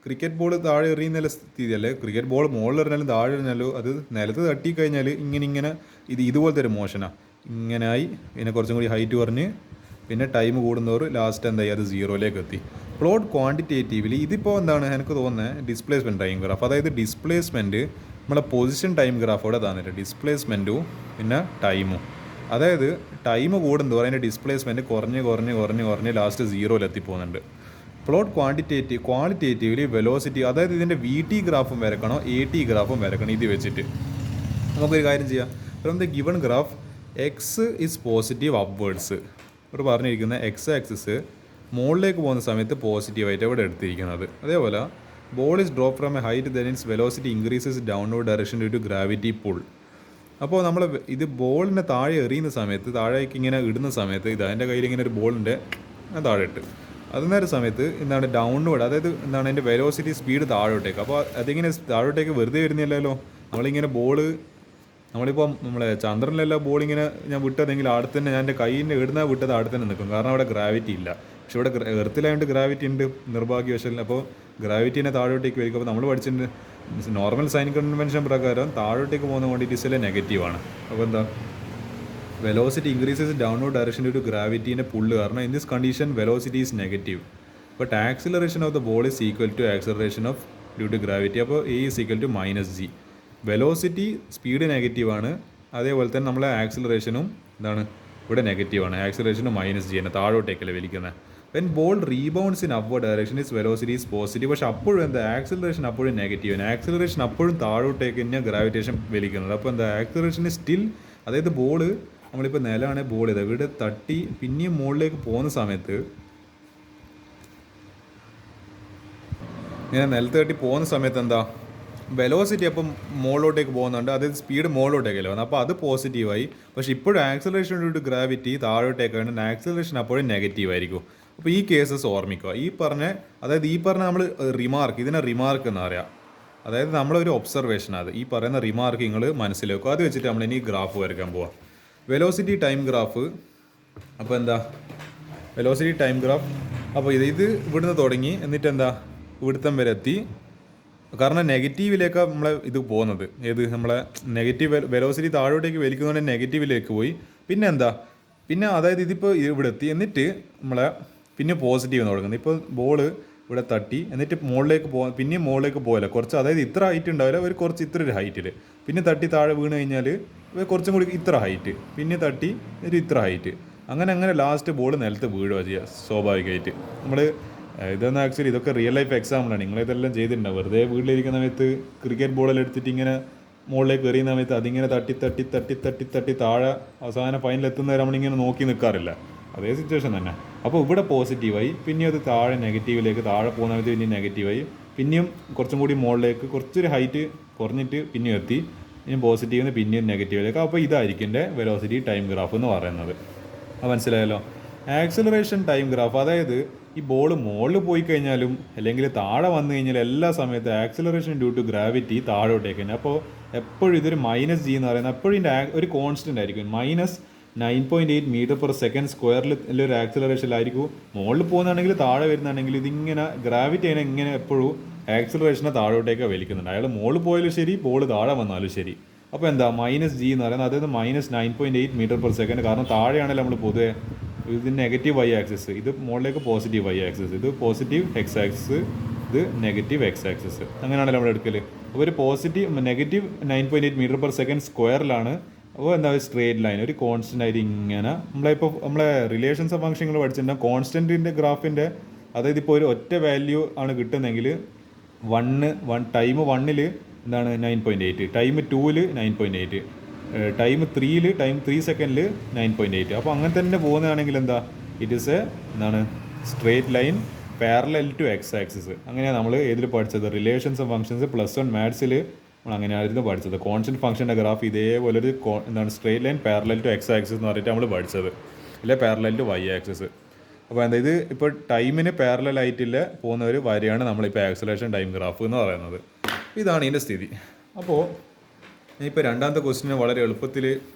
ക്രിക്കറ്റ് ബോൾ താഴെ എറിയുന്ന സ്ഥിതിയല്ലേ. ക്രിക്കറ്റ് ബോൾ മുകളിൽ എറിഞ്ഞാലും താഴെ എറിഞ്ഞാലും അത് നിലത്ത് തട്ടിക്കഴിഞ്ഞാൽ ഇങ്ങനെ ഇതുപോലത്തെ ഒരു മോഷനാണ്. ഇങ്ങനായി പിന്നെ കുറച്ചും കൂടി ഹൈറ്റ് കുറഞ്ഞ് പിന്നെ ടൈം കൂടുന്നവർ ലാസ്റ്റ് എന്തായി അത് സീറോയിലേക്ക് എത്തി. പ്ലോട്ട് ക്വാണ്ടിറ്റേറ്റീവ്ലി ഇതിപ്പോൾ എന്താണ് എനിക്ക് തോന്നുന്നത് ഡിസ്പ്ലേസ്മെൻറ്റ് ടൈം ഗ്രാഫ്. അതായത് ഡിസ്പ്ലേസ്മെൻറ്റ് നമ്മളെ പൊസിഷൻ ടൈം ഗ്രാഫ് അവിടെ തന്നിട്ട് ഡിസ്പ്ലേസ്മെൻറ്റും പിന്നെ ടൈമും. അതായത് ടൈം കൂടുന്നതോറും അതിൻ്റെ ഡിസ്പ്ലേസ്മെൻറ്റ് കുറഞ്ഞ് ലാസ്റ്റ് സീറോയിലെത്തി പോകുന്നുണ്ട്. പ്ലോട്ട് ക്വാളിറ്റേറ്റീവ്ലി വെലോസിറ്റി, അതായത് ഇതിൻ്റെ VT ഗ്രാഫും വരക്കണോ AT ഗ്രാഫും വരക്കണം. ഇത് വെച്ചിട്ട് നമുക്കൊരു കാര്യം ചെയ്യാം. From the given graph X is positive upwards. ഇവിടെ പറഞ്ഞിരിക്കുന്ന X ആക്സിസ് മുകളിലേക്ക് പോകുന്ന സമയത്ത് പോസിറ്റീവായിട്ട് ഇവിടെ എടുത്തിരിക്കുന്നത്. അതേപോലെ ball is drop from a height then its velocity increases downward direction due to gravity pull. അപ്പോൾ നമ്മൾ ഇത് ബോളിനെ താഴെ എറിയുന്ന സമയത്ത്, താഴേക്ക് ഇങ്ങനെ ഇടുന്ന സമയത്ത് ഇത് എൻ്റെ കയ്യിൽ ഇങ്ങനെ ഒരു ബോളിൻ്റെ താഴെ ഇട്ട് അതിനൊരു സമയത്ത് എന്താണ് ഡൗൺവേർഡ്, അതായത് എന്താണ് അതിൻ്റെ വെലോസിറ്റി സ്പീഡ് താഴോട്ടേക്ക്. അപ്പോൾ അതിങ്ങനെ താഴോട്ടേക്ക് വെറുതെ വരുന്നില്ലല്ലോ. നമ്മളിപ്പോൾ നമ്മളെ ചന്ദ്രനിലെല്ലാം ബോൾ ഇങ്ങനെ ഞാൻ വിട്ടതെങ്കിൽ അവിടെ തന്നെ ഞാൻ എൻ്റെ കയ്യിൻ്റെ ഇടുന്ന വിട്ടത് അവിടെ തന്നെ നിൽക്കും, കാരണം അവിടെ ഗ്രാവിറ്റി ഇല്ല. പക്ഷെ ഇവിടെ എർത്തിലായതുകൊണ്ട് ഗ്രാവിറ്റി ഉണ്ട് നിർഭാഗ്യവശാൽ. അപ്പോൾ ഗ്രാവിറ്റീനെ താഴോട്ടേക്ക് വരിക. അപ്പോൾ നമ്മൾ പഠിച്ചിട്ടുണ്ട് നോർമൽ സൈൻ കൺവെൻഷൻ പ്രകാരം താഴോട്ടേക്ക് പോകുന്ന ക്വാണ്ടിറ്റീസിലെ നെഗറ്റീവാണ്. അപ്പോൾ എന്താ velocity increases downward direction due to ഗ്രാവിറ്റീൻ്റെ പുള്ള് കാരണം in this condition velocity is negative. But acceleration of the ball is equal to acceleration of due to gravity. അപ്പോൾ A is equal to -G. Velocity speed നെഗറ്റീവാണ്, അതേപോലെ തന്നെ നമ്മളെ ആക്സിലറേഷനും എന്താണ് ഇവിടെ നെഗറ്റീവാണ്. ആക്സിലറേഷനും -G ആണ്, താഴോട്ടേക്കല്ലേ വലിക്കുന്നത്. When ball rebounds in upward direction is velocity is positive. പക്ഷേ അപ്പോഴും എന്താ ആക്സിലറേഷൻ അപ്പോഴും നെഗറ്റീവാണ്. ആക്സിലറേഷൻ അപ്പോഴും താഴോട്ടേക്ക് തന്നെയാണ് ഗ്രാവിറ്റേഷൻ വലിക്കുന്നത്. അപ്പോൾ എന്താ ആക്സിലറേഷൻ സ്റ്റിൽ, അതായത് ബോൾ നമ്മളിപ്പോൾ നിലമാണ് ബോൾ ചെയ്തത് ഇവിടെ തട്ടി പിന്നെയും മുകളിലേക്ക് പോകുന്ന സമയത്ത് ഇങ്ങനെ നിലത്ത് തട്ടി പോകുന്ന സമയത്ത് എന്താ വെലോസിറ്റി അപ്പം മുകളിലോട്ടേക്ക് പോകുന്നുണ്ട്, അതായത് സ്പീഡ് മുകളിലോട്ടേക്കല്ലേ വന്നത്. അപ്പോൾ അത് പോസിറ്റീവായി. പക്ഷേ ഇപ്പോഴും ആക്സിലറേഷൻ ഡ്യൂ ടു ഗ്രാവിറ്റി താഴോട്ടേക്കാണ്, ആക്സിലറേഷൻ അപ്പോഴും നെഗറ്റീവായിരിക്കും. അപ്പോൾ ഈ കേസസ് ഓർമ്മിക്കുക. ഈ പറഞ്ഞ നമ്മൾ റിമാർക്ക്, ഇതിനെ റിമാർക്ക് എന്ന് പറയാം. അതായത് നമ്മളൊരു ഒബ്സർവേഷൻ, അത് ഈ പറയുന്ന റിമാർക്ക് നിങ്ങൾ മനസ്സിലാക്കുക. അത് വെച്ചിട്ട് നമ്മൾ ഇനി ഗ്രാഫ് വരയ്ക്കാൻ പോവാം. Velocity time graph. അപ്പോൾ എന്താ വെലോസിറ്റി ടൈം ഗ്രാഫ്. അപ്പോൾ ഇത് ഇവിടുന്ന് തുടങ്ങി എന്നിട്ട് എന്താ ഇവിടുത്തം വരെ എത്തി. കാരണം നെഗറ്റീവിലേക്കാണ് നമ്മളെ ഇത് പോകുന്നത്. നമ്മളെ നെഗറ്റീവ് വെലോസിറ്റി താഴോട്ടേക്ക് വലിക്കുന്നതുകൊണ്ട് നെഗറ്റീവിലേക്ക് പോയി. പിന്നെ അതായത് ഇതിപ്പോൾ ഇവിടെ എത്തി എന്നിട്ട് നമ്മളെ പിന്നെ പോസിറ്റീവ് തുടങ്ങുന്നത്. ഇപ്പോൾ ബോള് ഇവിടെ തട്ടി എന്നിട്ട് പിന്നെയും മുകളിലേക്ക് പോകില്ല കുറച്ച്, അതായത് ഇത്ര ഹൈറ്റ് ഉണ്ടാവില്ല, ഒരു കുറച്ച് ഇത്ര ഒരു ഹൈറ്റിൽ പിന്നെ തട്ടി താഴെ വീണ് കഴിഞ്ഞാൽ കുറച്ചും കൂടി ഇത്ര ഹൈറ്റ്, പിന്നെ തട്ടി ഒരു ഇത്ര ഹൈറ്റ്, അങ്ങനെ ലാസ്റ്റ് ബോൾ നിലത്ത് വീഴുക ചെയ്യുക സ്വാഭാവികമായിട്ട്. ഇതൊന്നും ആക്ച്വലി ഇതൊക്കെ റിയൽ ലൈഫ് എക്സാമ്പിളാണ്. നിങ്ങളിതെല്ലാം ചെയ്തിട്ടുണ്ടാവും. വെറുതെ വീട്ടിലിരിക്കുന്ന സമയത്ത് ക്രിക്കറ്റ് ബോളെല്ലാം എടുത്തിട്ട് ഇങ്ങനെ മുകളിലേക്ക് എറിയുന്ന സമയത്ത് അതിങ്ങനെ തട്ടി തട്ടി തട്ടി തട്ടി തട്ടി താഴെ അവസാനം ഫൈനലെത്തുന്നവരെ നമ്മളിങ്ങനെ നോക്കി നിൽക്കാറില്ല, അതേ സിറ്റുവേഷൻ തന്നെ. അപ്പോൾ ഇവിടെ പോസിറ്റീവായി, പിന്നെ അത് താഴെ നെഗറ്റീവിലേക്ക്, താഴെ പോകുന്ന സമയത്ത് പിന്നെ നെഗറ്റീവായി, പിന്നെയും കുറച്ചും കൂടി മുകളിലേക്ക് കുറച്ചൊരു ഹൈറ്റ് കുറഞ്ഞിട്ട് പിന്നെയും എത്തി, ഇനി പോസിറ്റീവിൽ നിന്ന് പിന്നെയും നെഗറ്റീവിലേക്ക്. അപ്പോൾ ഇതായിരിക്കും എൻ്റെ വെലോസിറ്റി ടൈം ഗ്രാഫ് എന്ന് പറയുന്നത്. അത് മനസ്സിലായല്ലോ. ആക്സിലറേഷൻ ടൈം ഗ്രാഫ്, അതായത് ഈ ബോൾ മുകളിൽ പോയി കഴിഞ്ഞാലും അല്ലെങ്കിൽ താഴെ വന്നു കഴിഞ്ഞാൽ എല്ലാ സമയത്തും ആക്സിലറേഷൻ ഡ്യൂ ടു ഗ്രാവിറ്റി താഴോട്ടേക്ക് തന്നെ. അപ്പോൾ എപ്പോഴും ഇതൊരു മൈനസ് ജി എന്ന് പറയുന്നത് എപ്പോഴും ഇതിൻ്റെ ഒരു കോൺസ്റ്റൻ്റ് ആയിരിക്കും. -9.8 m/s² ഒരു ആക്സിലറേഷനിലായിരിക്കും. മുകളിൽ പോകുന്നതാണെങ്കിൽ താഴെ വരുന്നതാണെങ്കിൽ ഇതിങ്ങനെ ഗ്രാവിറ്റി അതിനെ ഇങ്ങനെ എപ്പോഴും ആക്സിലറേഷനെ താഴോട്ടേക്ക് വലിക്കുന്നുണ്ട്. അയാൾ മുകളിൽ പോയാലും ശരി, ബോൾ താഴെ വന്നാലും ശരി. അപ്പോൾ എന്താ -g എന്ന് പറയുന്നത്, അതായത് -9.8 m/s. കാരണം താഴെയാണല്ലോ നമ്മൾ പൊതുവെ ഇത് നെഗറ്റീവ് വൈ ആക്സിസ്, ഇത് മുകളിലേക്ക് പോസിറ്റീവ് വൈ ആക്സിസ്, ഇത് പോസിറ്റീവ് എക്സ് ആക്സിസ്, ഇത് നെഗറ്റീവ് എക്സ് ആക്സിസ്, അങ്ങനെയാണല്ലോ നമ്മൾ എടുക്കൽ. അപ്പോൾ ഒരു നെഗറ്റീവ് 9.8 m/s². അപ്പോൾ എന്താ സ്ട്രേറ്റ് ലൈൻ, ഒരു കോൺസ്റ്റൻ്റ് ആയിട്ട് ഇങ്ങനെ നമ്മളെ റിലേഷൻസ് ഓഫ് ഫംഗ്ഷനുകൾ പഠിച്ചിട്ടുണ്ടാകും. കോൺസ്റ്റൻറ്റിൻ്റെ ഗ്രാഫിൻ്റെ, അതായത് ഇപ്പോൾ ഒരു ഒറ്റ വാല്യൂ ആണ് കിട്ടുന്നതെങ്കിൽ ടൈം 1 എന്താണ് 9.8, ടൈം 2 9.8, ടൈം 3 സെക്കൻഡിൽ 9.8. അപ്പോൾ അങ്ങനെ തന്നെ പോകുന്നതാണെങ്കിൽ എന്താ, ഇറ്റ് ഈസ് എന്താണ് straight line parallel to X axis. അങ്ങനെയാണ് നമ്മൾ ഏതിൽ പഠിച്ചത്, റിലേഷൻസ് ഓഫ് ഫംഗ്ഷൻസ് +1 മാത്സിൽ നമ്മൾ അങ്ങനെയായിരുന്നു പഠിച്ചത്. കോൺസ്റ്റന്റ് ഫംഗ്ഷൻ്റെ ഗ്രാഫ് ഇതേപോലെ ഒരു എന്താണ് straight line parallel to X axis എന്ന് പറഞ്ഞിട്ട് നമ്മൾ പഠിച്ചത്, അല്ലെ പാരലൽ ടു വൈ ആക്സിസ്. അപ്പോൾ എന്താ, ഇത് ഇപ്പോൾ ടൈമിന് പാരലൽ ആയിട്ടില്ല പോകുന്ന ഒരു വരെയാണ് നമ്മളിപ്പോൾ ആക്സിലറേഷൻ ടൈം ഗ്രാഫ് എന്ന് പറയുന്നത്. ഇതാണ് ഇതിൻ്റെ സ്ഥിതി. അപ്പോൾ ഇപ്പോൾ രണ്ടാമത്തെ ക്വസ്റ്റിന് വളരെ എളുപ്പത്തിൽ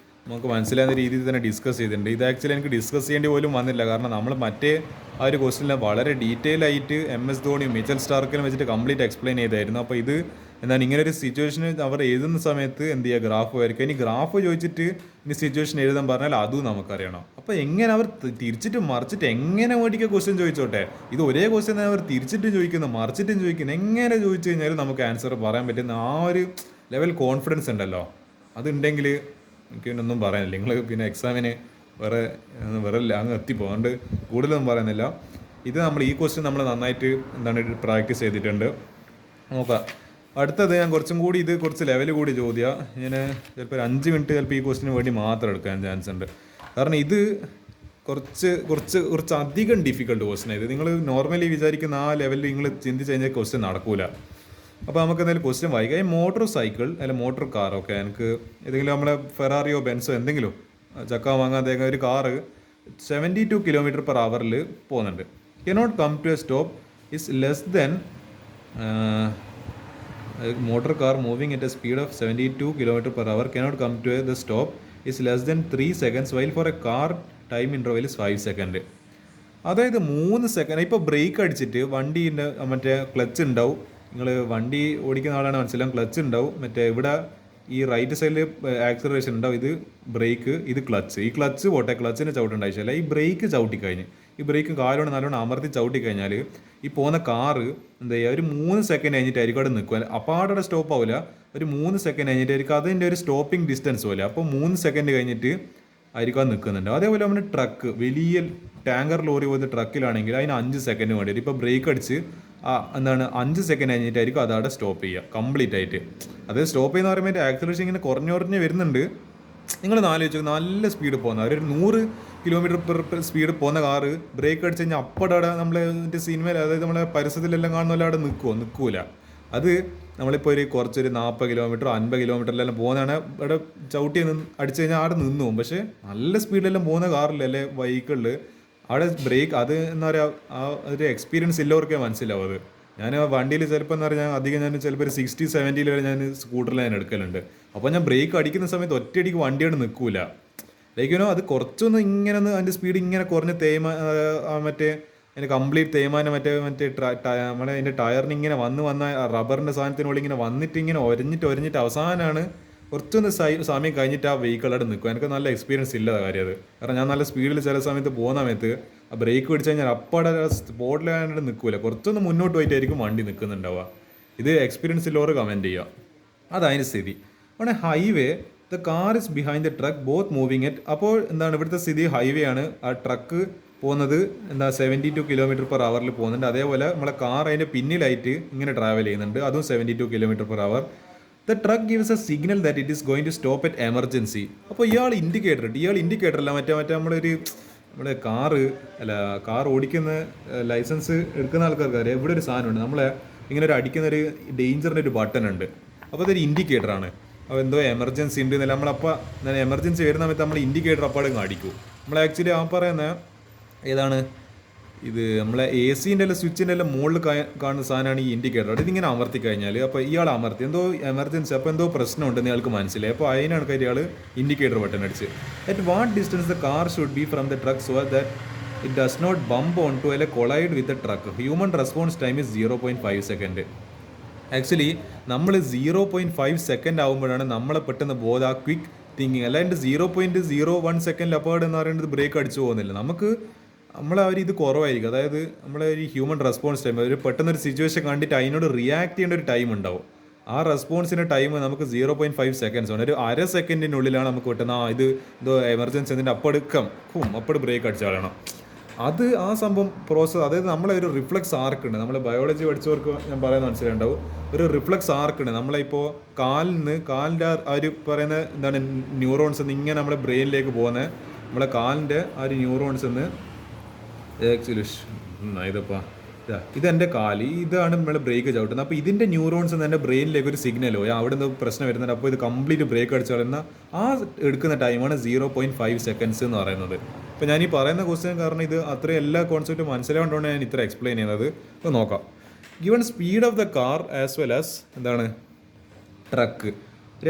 നമുക്ക് മനസ്സിലാകുന്ന രീതിയിൽ തന്നെ ഡിസ്കസ് ചെയ്തിട്ടുണ്ട്. ഇത് ആക്ച്വലി എനിക്ക് ഡിസ്കസ് ചെയ്യേണ്ടി പോലും വന്നില്ല, കാരണം നമ്മൾ മറ്റേ ആ ഒരു ക്വസ്റ്റിനെ വളരെ ഡീറ്റെയിൽ ആയിട്ട് MS ധോണിയും മിച്ചൽ സ്റ്റാർക്കിലും വെച്ചിട്ട് കംപ്ലീറ്റ് എക്സ്പ്ലെയിൻ ചെയ്തായിരുന്നു. അപ്പോൾ ഇത് എന്താണ് ഇങ്ങനെ ഒരു സിറ്റുവേഷന് അവർ എഴുതുന്ന സമയത്ത് എന്ത് ചെയ്യുക, ഗ്രാഫ് വരയ്ക്കുക. ഇനി ഗ്രാഫ് ചോദിച്ചിട്ട് ഇനി സിറ്റുവേഷൻ എഴുതാൻ പറഞ്ഞാൽ അതും നമുക്കറിയണം. അപ്പോൾ എങ്ങനെ അവർ തിരിച്ചിട്ട് മറിച്ചിട്ട് എങ്ങനെ മേടിക്കുക ക്വസ്റ്റ്യൻ ചോദിച്ചോട്ടെ, ഇത് ഒരേ ക്വസ്റ്റ്യൻ അവർ തിരിച്ചിട്ടും ചോദിക്കുന്നു മറിച്ചിട്ടും ചോദിക്കുന്നു, എങ്ങനെ ചോദിച്ചു കഴിഞ്ഞാലും നമുക്ക് ആൻസർ പറയാൻ പറ്റുന്ന ആ ഒരു ലെവൽ കോൺഫിഡൻസ് ഉണ്ടല്ലോ, അതുണ്ടെങ്കിൽ എനിക്ക് പിന്നെ ഒന്നും പറയാനില്ല. നിങ്ങൾ പിന്നെ എക്സാമിന് വേറെ അങ്ങ് എത്തിപ്പോകും, അതുകൊണ്ട് കൂടുതലൊന്നും പറയുന്നില്ല. ഇത് നമ്മൾ ഈ ക്വസ്റ്റ്യൻ നമ്മൾ നന്നായിട്ട് പ്രാക്ടീസ് ചെയ്തിട്ടുണ്ട്. നോക്കാം. അടുത്തത് ഞാൻ കുറച്ചും കൂടി ഇത് കുറച്ച് ലെവൽ കൂടി ചോദ്യം, ഞാൻ ചിലപ്പോൾ 5 മിനിറ്റ് ചിലപ്പോൾ ഈ ക്വസ്റ്റിന് വേണ്ടി മാത്രം എടുക്കാൻ ചാൻസ് ഉണ്ട്. കാരണം ഇത് കുറച്ച് അധികം ഡിഫിക്കൽട്ട് ക്വസ്റ്റ്യൻ ഇത്. നിങ്ങൾ നോർമലി വിചാരിക്കുന്ന ആ ലെവലിൽ നിങ്ങൾ ചിന്തിച്ച് കഴിഞ്ഞാൽ ക്വസ്റ്റ്യൻ നടക്കൂല. അപ്പോൾ നമുക്ക് എന്തായാലും ക്വസ്റ്റ്യൻ വായിക്കാം. ഈ മോട്ടോർ സൈക്കിൾ അല്ല മോട്ടോർ കാർ, ഓക്കെ, എനിക്ക് ഏതെങ്കിലും നമ്മളെ ഫെറാറിയോ ബെൻസോ എന്തെങ്കിലും ചക്ക വാങ്ങാൻ ഒരു കാറ് 72 km/h പോകുന്നുണ്ട്. Cannot come to a stop is less than motor car moving at a speed of 72 km/h cannot come to the stop is less than 3 seconds while for a car time interval is 5 seconds. അതായത് 3 second. ഇപ്പോൾ break അടിച്ചിട്ട് വണ്ടീൻ്റെ മറ്റേ clutch ഉണ്ടാവും, നിങ്ങൾ വണ്ടി ഓടിക്കുന്ന ആളാണ് മനസ്സിലാവും, ക്ലച്ച് ഉണ്ടാവും, മറ്റേ ഇവിടെ ഈ റൈറ്റ് സൈഡിൽ ആക്സിലറേഷൻ ഉണ്ടാവും, ഇത് ബ്രേക്ക്, ഇത് ക്ലച്ച്. ഈ ക്ലച്ച് പോട്ടെ, ക്ലച്ചിനെ ചവിട്ടുണ്ടായില്ല, ഈ ബ്രേക്ക് ചവിട്ടിക്കഴിഞ്ഞ് ഈ ബ്രേക്ക് കാലോടെ നല്ലോണം അമർത്തി ചവിട്ടിക്കഴിഞ്ഞാൽ ഈ പോകുന്ന കാറ് എന്താ ചെയ്യുക, ഒരു 3 സെക്കൻഡ് കഴിഞ്ഞിട്ടായിരിക്കും അവിടെ നിൽക്കുക. അപ്പോൾ അവിടെ സ്റ്റോപ്പ് ആവില്ല, ഒരു 3 സെക്കൻഡ് കഴിഞ്ഞിട്ടായിരിക്കും അതിൻ്റെ ഒരു സ്റ്റോപ്പിംഗ് ഡിസ്റ്റൻസ് പോലെ. അപ്പോൾ 3 സെക്കൻഡ് കഴിഞ്ഞിട്ട് ആയിരിക്കും അത് നിൽക്കുന്നുണ്ട്. അതേപോലെ നമ്മൾ ട്രക്ക്, വലിയ ടാങ്കർ ലോറി പോലത്തെ ട്രക്കിലാണെങ്കിൽ അതിന് 5 സെക്കൻഡ് വേണ്ടി വരും. ഇപ്പോൾ ബ്രേക്ക് അടിച്ച് 5 സെക്കൻഡ് കഴിഞ്ഞിട്ടായിരിക്കും അതവിടെ സ്റ്റോപ്പ് ചെയ്യുക കംപ്ലീറ്റ് ആയിട്ട്. അത് സ്റ്റോപ്പ് ചെയ്യുന്ന പറയുമ്പോൾ ആക്സിലറേഷൻ ഇങ്ങനെ കുറഞ്ഞ് വരുന്നുണ്ട്. നിങ്ങൾ ആലോചിച്ചു, നല്ല സ്പീഡ് പോകുന്ന ഒരു 100 km/h സ്പീഡ് പോകുന്ന കാറ് ബ്രേക്ക് അടിച്ച് കഴിഞ്ഞാൽ അപ്പടെ നമ്മളെ സിനിമയിൽ, അതായത് നമ്മളെ പരിസരത്തിലെല്ലാം കാണുന്ന അവിടെ നിൽക്കൂല. അത് നമ്മളിപ്പോൾ കുറച്ചൊരു 40 km 50 km പോകുന്നതാണ്, ഇവിടെ ചവിട്ടി അടിച്ചു കഴിഞ്ഞാൽ അവിടെ നിന്നു പോകും. പക്ഷേ നല്ല സ്പീഡിലെല്ലാം പോകുന്ന കാറിലല്ലേ വെഹിക്കിളിൽ അവിടെ ബ്രേക്ക്, അത് എന്താ പറയുക, ആ ഒരു എക്സ്പീരിയൻസ് ഇല്ലവർക്കേ മനസ്സിലാവും. അത് ഞാൻ വണ്ടിയിൽ ചിലപ്പോൾ എന്താ പറയുക, അധികം ഞാൻ ചിലപ്പോൾ ഒരു 60-70 വരെ ഞാൻ സ്കൂട്ടറിൽ ഞാൻ എടുക്കലുണ്ട്. അപ്പോൾ ഞാൻ ബ്രേക്ക് അടിക്കുന്ന സമയത്ത് ഒറ്റയടിക്ക് വണ്ടിയോട് നിൽക്കൂല, ലൈക്കിനോ അത് കുറച്ചൊന്ന് ഇങ്ങനെ അതിൻ്റെ സ്പീഡ് ഇങ്ങനെ കുറഞ്ഞ് മറ്റേ അതിൻ്റെ കംപ്ലീറ്റ് തേയ്മാനം മറ്റേ നമ്മളെ അതിൻ്റെ ടയറിന് ഇങ്ങനെ വന്ന റബ്ബറിൻ്റെ സാധനത്തിനുള്ളിൽ ഇങ്ങനെ വന്നിട്ട് ഇങ്ങനെ ഒരഞ്ഞിട്ട് അവസാനമാണ് കുറച്ചൊന്ന് സമയം കഴിഞ്ഞിട്ട് ആ വെഹിക്കിൾ അവിടെ നിൽക്കും. എനിക്ക് നല്ല എക്സ്പീരിയൻസ് ഇല്ല കാര്യം അത്. കാരണം ഞാൻ നല്ല സ്പീഡിൽ ചില സമയത്ത് പോകുന്ന സമയത്ത് ആ ബ്രേക്ക് പിടിച്ച് കഴിഞ്ഞാൽ അപ്പടെ സ്പോട്ടിലായിട്ട് നിൽക്കൂല, കുറച്ചൊന്ന് മുന്നോട്ട് പോയിട്ടായിരിക്കും വണ്ടി നിൽക്കുന്നുണ്ടാവുക. ഇത് എക്സ്പീരിയൻസ് ഉള്ളവർ കമൻറ്റ് ചെയ്യുക. അതതിൻ്റെ സ്ഥിതി. അവിടെ highway, the car is behind the truck both moving it. അപ്പോൾ എന്താണ് ഇവിടുത്തെ സ്ഥിതി, ഹൈവേ ആണ്, ആ ട്രക്ക് പോകുന്നത് 72 km/h പോകുന്നുണ്ട്. അതേപോലെ നമ്മളെ കാർ അതിൻ്റെ പിന്നിലായിട്ട് ഇങ്ങനെ ട്രാവൽ ചെയ്യുന്നുണ്ട്, അതും 72 km/h. The truck gives a signal that it is going to stop at emergency. അപ്പോൾ ഇയാൾ ഇൻഡിക്കേറ്റർ അല്ല മറ്റേ നമ്മുടെ കാർ ഓടിക്കുന്ന ലൈസൻസ് എടുക്കുന്ന ആൾക്കാർക്ക് അറിയാം, ഇവിടെ ഒരു സാധനമുണ്ട്, നമ്മളെ ഇങ്ങനെ ഒരു അടിക്കുന്ന ഒരു ഡേഞ്ചറിൻ്റെ ഒരു ബട്ടൺ ഉണ്ട്. അപ്പോൾ അതൊരു ഇൻഡിക്കേറ്ററാണ്. അപ്പോൾ എന്തോ എമർജൻസി ഉണ്ട് എന്നല്ല, നമ്മളപ്പോൾ എമർജൻസി വരുന്ന സമയത്ത് നമ്മൾ ഇൻഡിക്കേറ്റർ അപ്പാടും അടിക്കും. നമ്മൾ ആക്ച്വലി പറയുന്ന ഏതാണ് ഇത് നമ്മളെ AC-ൻ്റെ എല്ലാം സ്വിച്ചിൻ്റെ എല്ലാം മുകളിൽ കാണുന്ന സാധനമാണ് ഈ ഇൻഡിക്കേറ്റർ. ഇതിങ്ങനെ അമർത്തി കഴിഞ്ഞാൽ അപ്പോൾ ഇയാൾ അമർത്തി എന്തോ എമർജൻസി, അപ്പോൾ എന്തോ പ്രശ്നമുണ്ടെന്ന് ഇയാൾക്ക് മനസ്സിലായി. അപ്പോൾ അതിനാണ് കാര്യം ഇയാൾ ഇൻഡിക്കേറ്റർ ബട്ടൺ അടിച്ച്. At what distance the car should be from the truck so that it does not bump on to അല്ലെ collide with the truck. Human response time is 0.5 second. Actually നമ്മൾ 0.5 സെക്കൻഡ് ആകുമ്പോഴാണ് നമ്മളെ പെട്ടെന്ന് ബോധം, ആ quick thinking. അല്ലാണ്ട് 0.01 സെക്കൻഡിൽ അപ്പാട് എന്ന് പറയുന്നത് ബ്രേക്ക് അടിച്ചു പോകുന്നില്ല. നമ്മളെ ഇത് കുറവായിരിക്കും. അതായത് നമ്മളെ ഒരു ഹ്യൂമൻ റെസ്പോൺസ് ടൈം, ഒരു പെട്ടെന്നൊരു സിറ്റുവേഷൻ കണ്ടിട്ട് അതിനോട് റിയാക്ട് ചെയ്യേണ്ട ഒരു ടൈം ഉണ്ടാവും. ആ റെസ്പോൺസിൻ്റെ ടൈം നമുക്ക് 0.5 സെക്കൻഡ്സ് ആണ്. ഒരു അര സെക്കൻഡിനുള്ളിലാണ് നമുക്ക് പെട്ടെന്ന് ഇത് എന്തോ എമർജൻസി എന്നിട്ട് അപ്പോട് ബ്രേക്ക് അടിച്ചു കളയണം. അത് ആ സംഭവം പ്രോസസ്സ്. അതായത് നമ്മളെ ഒരു റിഫ്ലക്സ് ആർക്ക് ഉണ്ട്. നമ്മളെ ബയോളജി പഠിച്ചവർക്ക് ഞാൻ പറയുന്നത് മനസ്സിലുണ്ടാവും. ഒരു റിഫ്ലക്സ് ആർക്ക് ഉണ്ട്. നമ്മളിപ്പോൾ കാലിൻ്റെ ആ ഒരു പറയുന്ന എന്താണ് ന്യൂറോൺസ് എന്ന് ഇങ്ങനെ നമ്മുടെ ബ്രെയിനിലേക്ക് പോകുന്നത്. നമ്മളെ കാലിൻ്റെ ആ ഒരു ന്യൂറോൺസ് എന്ന് ആക്ച്വലി ഇതെൻ്റെ കാല്, ഇതാണ് നമ്മൾ ബ്രേക്ക് ചവിട്ടുന്നത്. അപ്പോൾ ഇതിൻ്റെ ന്യൂറോൺസ് എന്ന് എൻ്റെ ബ്രെയിനിലേക്ക് ഒരു സിഗ്നലോ അവിടെ നിന്ന് പ്രശ്നം വരുന്നുണ്ട്. അപ്പോൾ ഇത് കംപ്ലീറ്റ് ബ്രേക്ക് അടിച്ചു കളയുന്ന ആ എടുക്കുന്ന ടൈമാണ് 0.5 സെക്കൻഡ്സ് എന്ന് പറയുന്നത്. അപ്പോൾ ഞാൻ ഈ പറയുന്ന ക്വസ്റ്റ്യൻ കാരണം ഇത് അത്രയും എല്ലാ കോൺസെപ്റ്റും മനസ്സിലാവേണ്ടതുകൊണ്ട് ഞാൻ ഇത്ര എക്സ്പ്ലെയിൻ ചെയ്യുന്നത്. അപ്പോൾ നോക്കാം. Given speed of the car as well as എന്താണ് ട്രക്ക്,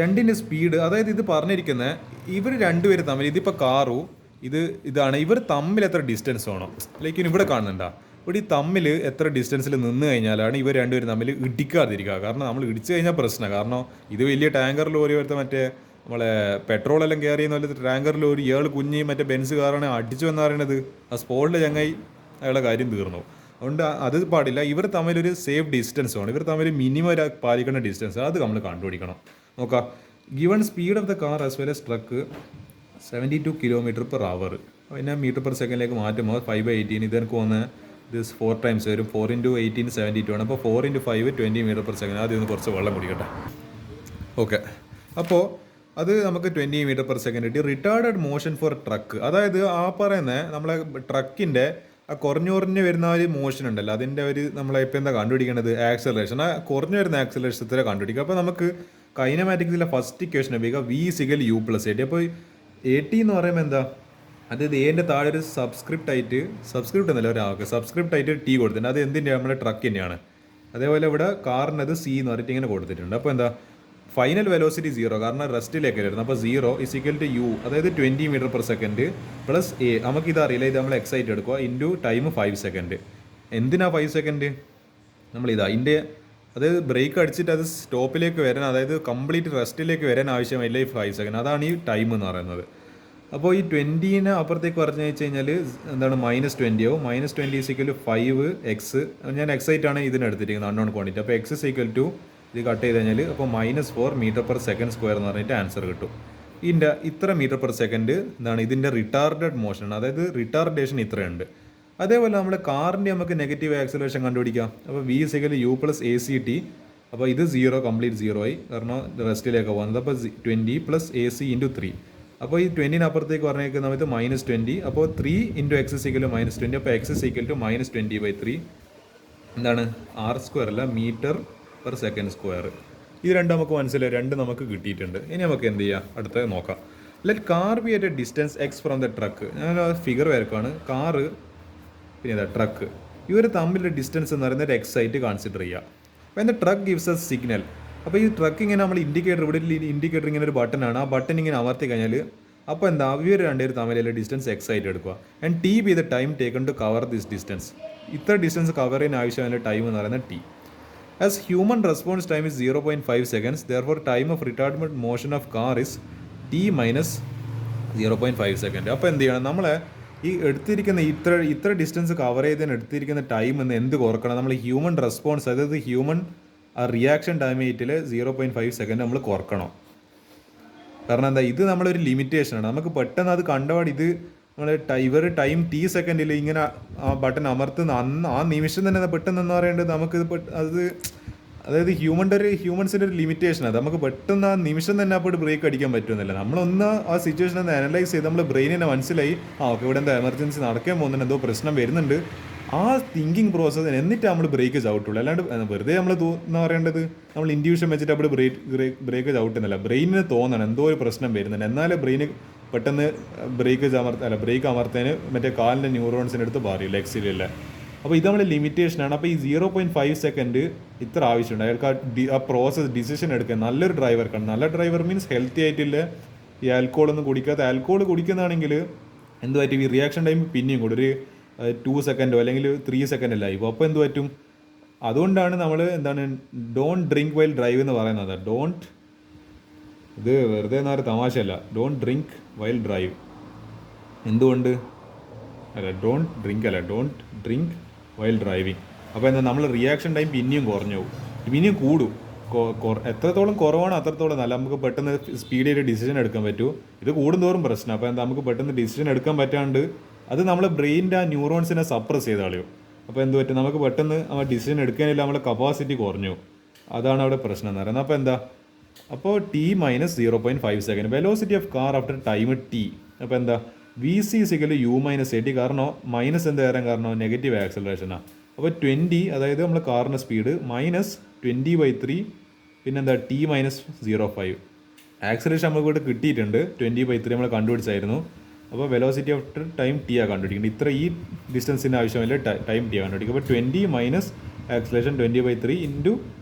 രണ്ടിൻ്റെ സ്പീഡ്. അതായത് ഇത് പറഞ്ഞിരിക്കുന്നത് ഇവർ രണ്ടുപേരും തമ്മിൽ, ഇതിപ്പോൾ കാറും ഇതാണ്, ഇവർ തമ്മിൽ എത്ര ഡിസ്റ്റൻസ് വേണം. ലൈക്ക് ഇവിടെ കാണുന്നുണ്ടോ, ഇവിടെ ഈ തമ്മിൽ എത്ര ഡിസ്റ്റൻസിൽ നിന്ന് കഴിഞ്ഞാലാണ് ഇവർ രണ്ടുപേരും തമ്മിൽ ഇടിക്കാതിരിക്കുക. കാരണം നമ്മൾ ഇടിച്ചു കഴിഞ്ഞാൽ പ്രശ്നമാണ്. കാരണം ഇത് വലിയ ടാങ്കർ ലോറി വരുത്ത മറ്റേ നമ്മളെ പെട്രോളെല്ലാം കയറി ചെയ്യുന്ന ടാങ്കർ ലോറി, ഇയാൾ കുഞ്ഞി മറ്റേ ബെൻസ് കാറാണ് അടിച്ചു എന്ന് പറയുന്നത്, ആ സ്പോട്ടിൽ ചങ്ങായി അയാളുടെ കാര്യം തീർന്നു. അതുകൊണ്ട് അത് പാടില്ല. ഇവർ തമ്മിലൊരു സേഫ് ഡിസ്റ്റൻസ് വേണം. ഇവർ തമ്മിൽ മിനിമം ഒരു പാലിക്കേണ്ട ഡിസ്റ്റൻസ് അത് നമ്മൾ കണ്ടുപിടിക്കണം. നോക്കാം. Given speed of the car as well as truck 72 km/h. പിന്നെ മീറ്റർ പെർ സെക്കൻഡിലേക്ക് മാറ്റുമ്പോൾ 5/18. ഇതെനിക്ക് തോന്നുന്നത് ഇത് 4 ടൈംസ് വരും. 4 × 18 72 ആണ്. അപ്പോൾ 4 × 5 20 m/s. ആദ്യം ഒന്ന് കുറച്ച് വെള്ളം കുടിക്കട്ടെ. ഓക്കെ, അപ്പോൾ അത് നമുക്ക് 20 m/s കിട്ടി. റിട്ടാർഡഡ് മോഷൻ ഫോർ ട്രക്ക്, അതായത് ആ പറയുന്ന നമ്മളെ ട്രക്കിൻ്റെ ആ കുറഞ്ഞു വരുന്ന ഒരു മോഷൻ ഉണ്ടല്ലോ, അതിൻ്റെ ഒരു നമ്മളിപ്പോൾ എന്താ കണ്ടുപിടിക്കേണ്ടത്, ആക്സലറേഷൻ. ആ കുറഞ്ഞു വരുന്ന ആക്സലറേഷൻ ഇത്ര കണ്ടുപിടിക്കുക. അപ്പോൾ നമുക്ക് കൈനമാറ്റിക്സിലെ ഫസ്റ്റ് ഇക്വേഷൻ ഉപയോഗിക്കുക, V=U+AT. അപ്പോൾ AT എന്ന് പറയുമ്പോൾ എന്താ, അതായത് എൻ്റെ താഴെ ഒരു സബ്സ്ക്രിപ്റ്റ് എന്നല്ല ഒരാൾക്ക് സബ്സ്ക്രിപ്റ്റ് ആയിട്ട് T കൊടുത്തിട്ടുണ്ട്. അത് എന്തിൻ്റെ നമ്മുടെ ട്രക്ക് തന്നെയാണ്. അതേപോലെ ഇവിടെ കാറിനത് C എന്ന് പറഞ്ഞിട്ട് ഇങ്ങനെ കൊടുത്തിട്ടുണ്ട്. അപ്പോൾ എന്താ ഫൈനൽ വെലോസിറ്റി 0, കാരണം റെസ്റ്റിലേക്ക് വരുന്നത്. അപ്പോൾ 0 = U, അതായത് 20 m/s പ്ലസ് A. നമുക്കിത് അറിയില്ല, ഇത് നമ്മൾ എക്സൈറ്റ് എടുക്കുക, ഇൻറ്റു ടൈം 5 സെക്കൻഡ്. എന്തിനാ 5 സെക്കൻഡ്? ഇതിൻ്റെ അതായത് ബ്രേക്ക് അടിച്ചിട്ട് അത് സ്റ്റോപ്പിലേക്ക് വരാൻ, അതായത് കംപ്ലീറ്റ് റെസ്റ്റിലേക്ക് വരാൻ ആവശ്യമില്ല ഈ 5 സെക്കൻഡ്. അതാണ് ഈ ടൈം എന്ന് പറയുന്നത്. അപ്പോൾ ഈ 20നെ അപ്പുറത്തേക്ക് പറഞ്ഞു വെച്ച് കഴിഞ്ഞാൽ എന്താണ് -20 ആവും. -20 = 5x. ഞാൻ എക്സൈറ്റാണ് ഇതിനെടുത്തിരിക്കുന്നത്, അൺനോൺ ക്വാണ്ടിറ്റി. അപ്പോൾ x = ഇത് കട്ട് ചെയ്ത് കഴിഞ്ഞാൽ അപ്പോൾ -4 m/s² എന്ന് പറഞ്ഞിട്ട് ആൻസർ കിട്ടും. ഇതിൻ്റെ ഇത്ര m/s എന്താണ് ഇതിൻ്റെ റിട്ടാർഡഡ് മോഷൻ, അതായത് റിട്ടാർഡേഷൻ ഇത്രയുണ്ട്. അതേപോലെ നമ്മുടെ കാറിൻ്റെ നമുക്ക് നെഗറ്റീവ് ആക്സലറേഷൻ കണ്ടുപിടിക്കാം. അപ്പോൾ V=U+AC_t. അപ്പോൾ ഇത് 0 കംപ്ലീറ്റ് 0 ആയി, കാരണം റെസ്റ്റിലേക്ക് പോകുന്നത്. അപ്പോൾ 20 + AC × 3. അപ്പോൾ ഈ 20ന് അപ്പുറത്തേക്ക് പറഞ്ഞേക്കുന്ന സമയത്ത് -20. അപ്പോൾ 3 × x = -20. അപ്പോൾ x = -20/3 എന്താണ് r² അല്ല m/s². ഇത് രണ്ടും നമുക്ക് മനസ്സിലായി, രണ്ട് നമുക്ക് കിട്ടിയിട്ടുണ്ട്. ഇനി നമുക്ക് എന്ത് ചെയ്യാം, അടുത്തത് നോക്കാം. Let car B at A distance x from the truck. ഞാൻ ഫിഗർ വരക്കാണ്. കാറ് പിന്നെ ട്രക്ക്, ഇവർ തമ്മിലുള്ള ഡിസ്റ്റൻസ് എന്ന് പറയുന്നത് x ആയിട്ട് കൺസിഡർ ചെയ്യുക. അപ്പോൾ എന്താ ട്രക്ക് ഗിവ്സ് എ സിഗ്നൽ. അപ്പോൾ ഈ ട്രക്ക് ഇങ്ങനെ നമ്മൾ ഇൻഡിക്കേറ്റർ, ഇവിടെ ഇൻഡിക്കേറ്റർ ഇങ്ങനെ ഒരു ബട്ടനാണ്, ആ ബട്ടൺ ഇങ്ങനെ അമർത്തി കഴിഞ്ഞാൽ അപ്പോൾ എന്താ ഇവർ രണ്ടുപേരും തമ്മിലുള്ള ഡിസ്റ്റൻസ് x ആയിട്ട് എടുക്കുക. And T be the time taken to cover this distance. ഇത്ര ഡിസ്റ്റൻസ് കവർ ചെയ്യാൻ ആവശ്യമായ ടൈം എന്ന് പറയുന്നത് T. As human response time is 0.5 seconds, therefore time of retarded motion of car is T minus 0.5 second. അപ്പോൾ എന്ത് ചെയ്യണം, നമ്മളെ ഈ എടുത്തിരിക്കുന്ന ഇത്ര ഡിസ്റ്റൻസ് കവർ ചെയ്തതിന് എടുത്തിരിക്കുന്ന ടൈം എന്ന് എന്ത് കുറക്കണം, നമ്മൾ ഹ്യൂമൻ റെസ്പോൺസ്, അതായത് ഹ്യൂമൻ ആ റിയാക്ഷൻ ടൈമേറ്റിൽ 0.5 സെക്കൻഡ് നമ്മൾ കുറക്കണം. കാരണം എന്താ, ഇത് നമ്മളൊരു ലിമിറ്റേഷനാണ്. നമുക്ക് പെട്ടെന്ന് അത് കണ്ടപാട് ഇത് നമ്മൾ ഇവർ ടൈം T സെക്കൻഡിൽ ഇങ്ങനെ ആ ബട്ടൺ അമർത്തുന്ന ആ നിമിഷം തന്നെ പെട്ടെന്ന് എന്ന് പറയേണ്ടത് നമുക്കിത് അത് അതായത് ഹ്യൂമൻസിൻ്റെ ഒരു ലിമിറ്റേഷനാണ്. നമുക്ക് പെട്ടെന്ന് ആ നിമിഷം തന്നെ അപ്പോൾ ബ്രേക്ക് അടിക്കാൻ പറ്റുന്നില്ല. നമ്മളൊന്ന് ആ സിറ്റുവേഷൻ ഒന്ന് അനലൈസ് ചെയ്ത് നമ്മൾ ബ്രെയിനിനെ മനസ്സിലായി ഓക്കെ ഇവിടെ എന്താ എമർജൻസി നടക്കാൻ പോകുന്നുണ്ട്, എന്തോ പ്രശ്നം വരുന്നുണ്ട്, ആ തിങ്കിങ് പ്രോസസ്സ് എന്നിട്ട് നമ്മൾ ബ്രേക്ക് ചവിട്ടുള്ളൂ. അല്ലാണ്ട് വെറുതെ നമ്മൾ എന്ന് പറയേണ്ടത് നമ്മൾ ഇൻഡ്യൂഷൻ വെച്ചിട്ട് അവിടെ ബ്രേക്ക് ചവിട്ടുന്നില്ല. ബ്രെയിനിന് തോന്നണം എന്തോ ഒരു പ്രശ്നം വരുന്നുണ്ട്, എന്നാലേ ബ്രെയിന് പെട്ടെന്ന് ബ്രേക്ക് അമർത്താൻ മറ്റേ കാലിൻ്റെ ന്യൂറോൺസിൻ്റെ അടുത്ത് പറയും ലെഗ്സിലില്ല. അപ്പോൾ ഇത് നമ്മുടെ ലിമിറ്റേഷനാണ്. അപ്പോൾ ഈ 0.5 സെക്കൻഡ് ഇത്ര ആവശ്യമുണ്ട് അയാൾക്ക് ആ പ്രോസസ്സ് ഡിസിഷൻ എടുക്കാൻ. നല്ലൊരു ഡ്രൈവർക്കാണ്. നല്ല ഡ്രൈവർ മീൻസ് ഹെൽത്തി ആയിട്ടില്ല, ഈ ആൽക്കോളൊന്നും കുടിക്കാത്ത. ആൽക്കോൾ കുടിക്കുന്നതാണെങ്കിൽ എന്ത് പറ്റും, ഈ റിയാക്ഷൻ ടൈം പിന്നെയും കൂടെ ഒരു 2 സെക്കൻഡോ അല്ലെങ്കിൽ 3 സെക്കൻഡ് അല്ല ഇപ്പോൾ. അപ്പോൾ എന്ത് പറ്റും, അതുകൊണ്ടാണ് നമ്മൾ ഡോണ്ട് ഡ്രിങ്ക് വൈൽ ഡ്രൈവ് എന്ന് പറയുന്നത്. ഇത് വെറുതെ എന്നൊരു തമാശയല്ല, ഡോണ്ട് ഡ്രിങ്ക് വൈൽ ഡ്രൈവ്. എന്തുകൊണ്ട് ഡോണ്ട് ഡ്രിങ്ക് വൈൽ ഡ്രൈവിങ്. അപ്പോൾ എന്താ നമ്മൾ റിയാക്ഷൻ ടൈം പിന്നെയും കുറഞ്ഞു പോകും, പിന്നെയും കൂടും. എത്രത്തോളം കുറവാണ് അത്രത്തോളം നല്ല, നമുക്ക് പെട്ടെന്ന് സ്പീഡ് ചെയ്ത് ഡിസിഷൻ എടുക്കാൻ പറ്റൂ. ഇത് കൂടുന്തോറും പ്രശ്നം. അപ്പോൾ എന്താ നമുക്ക് പെട്ടെന്ന് ഡിസിഷൻ എടുക്കാൻ പറ്റാണ്ട് അത് നമ്മളെ ബ്രെയിനിൻ്റെ ആ ന്യൂറോൺസിനെ സപ്രസ് ചെയ്ത് കളയും. അപ്പോൾ എന്ത് പറ്റും, നമുക്ക് പെട്ടെന്ന് ആ ഡിസിഷൻ എടുക്കാനില്ല, നമ്മളെ കപ്പാസിറ്റി കുറഞ്ഞു. അതാണ് അവിടെ പ്രശ്നം എന്ന് പറയുന്നത്. അപ്പോൾ എന്താ, അപ്പോൾ t-0.5 second velocity of car after time t. അപ്പോൾ എന്താ VC = U-AT. കാരണം മൈനസ് എന്ത് കാരണം നെഗറ്റീവ് ആക്സലറേഷനാണ്. അപ്പോൾ 20, അതായത് നമ്മൾ കാറിൻ്റെ സ്പീഡ് -20/3 പിന്നെന്താ t-0.5. ആക്സലറേഷൻ നമുക്ക് ഇവിടെ കിട്ടിയിട്ടുണ്ട് 20/3 നമ്മൾ കണ്ടുപിടിച്ചായിരുന്നു. അപ്പോൾ വെലോസിറ്റി ആഫ്റ്റർ ടൈം t ആണ് കണ്ടുപിടിക്കുന്നത്. ഇത്ര ഈ ഡിസ്റ്റൻസിൻ്റെ ആവശ്യമില്ല, ടൈം t ആണ് കണ്ടുപിടിക്കുക. അപ്പോൾ 20 മൈനസ് ആക്സലറേഷൻ 20/3 ഇൻറ്റു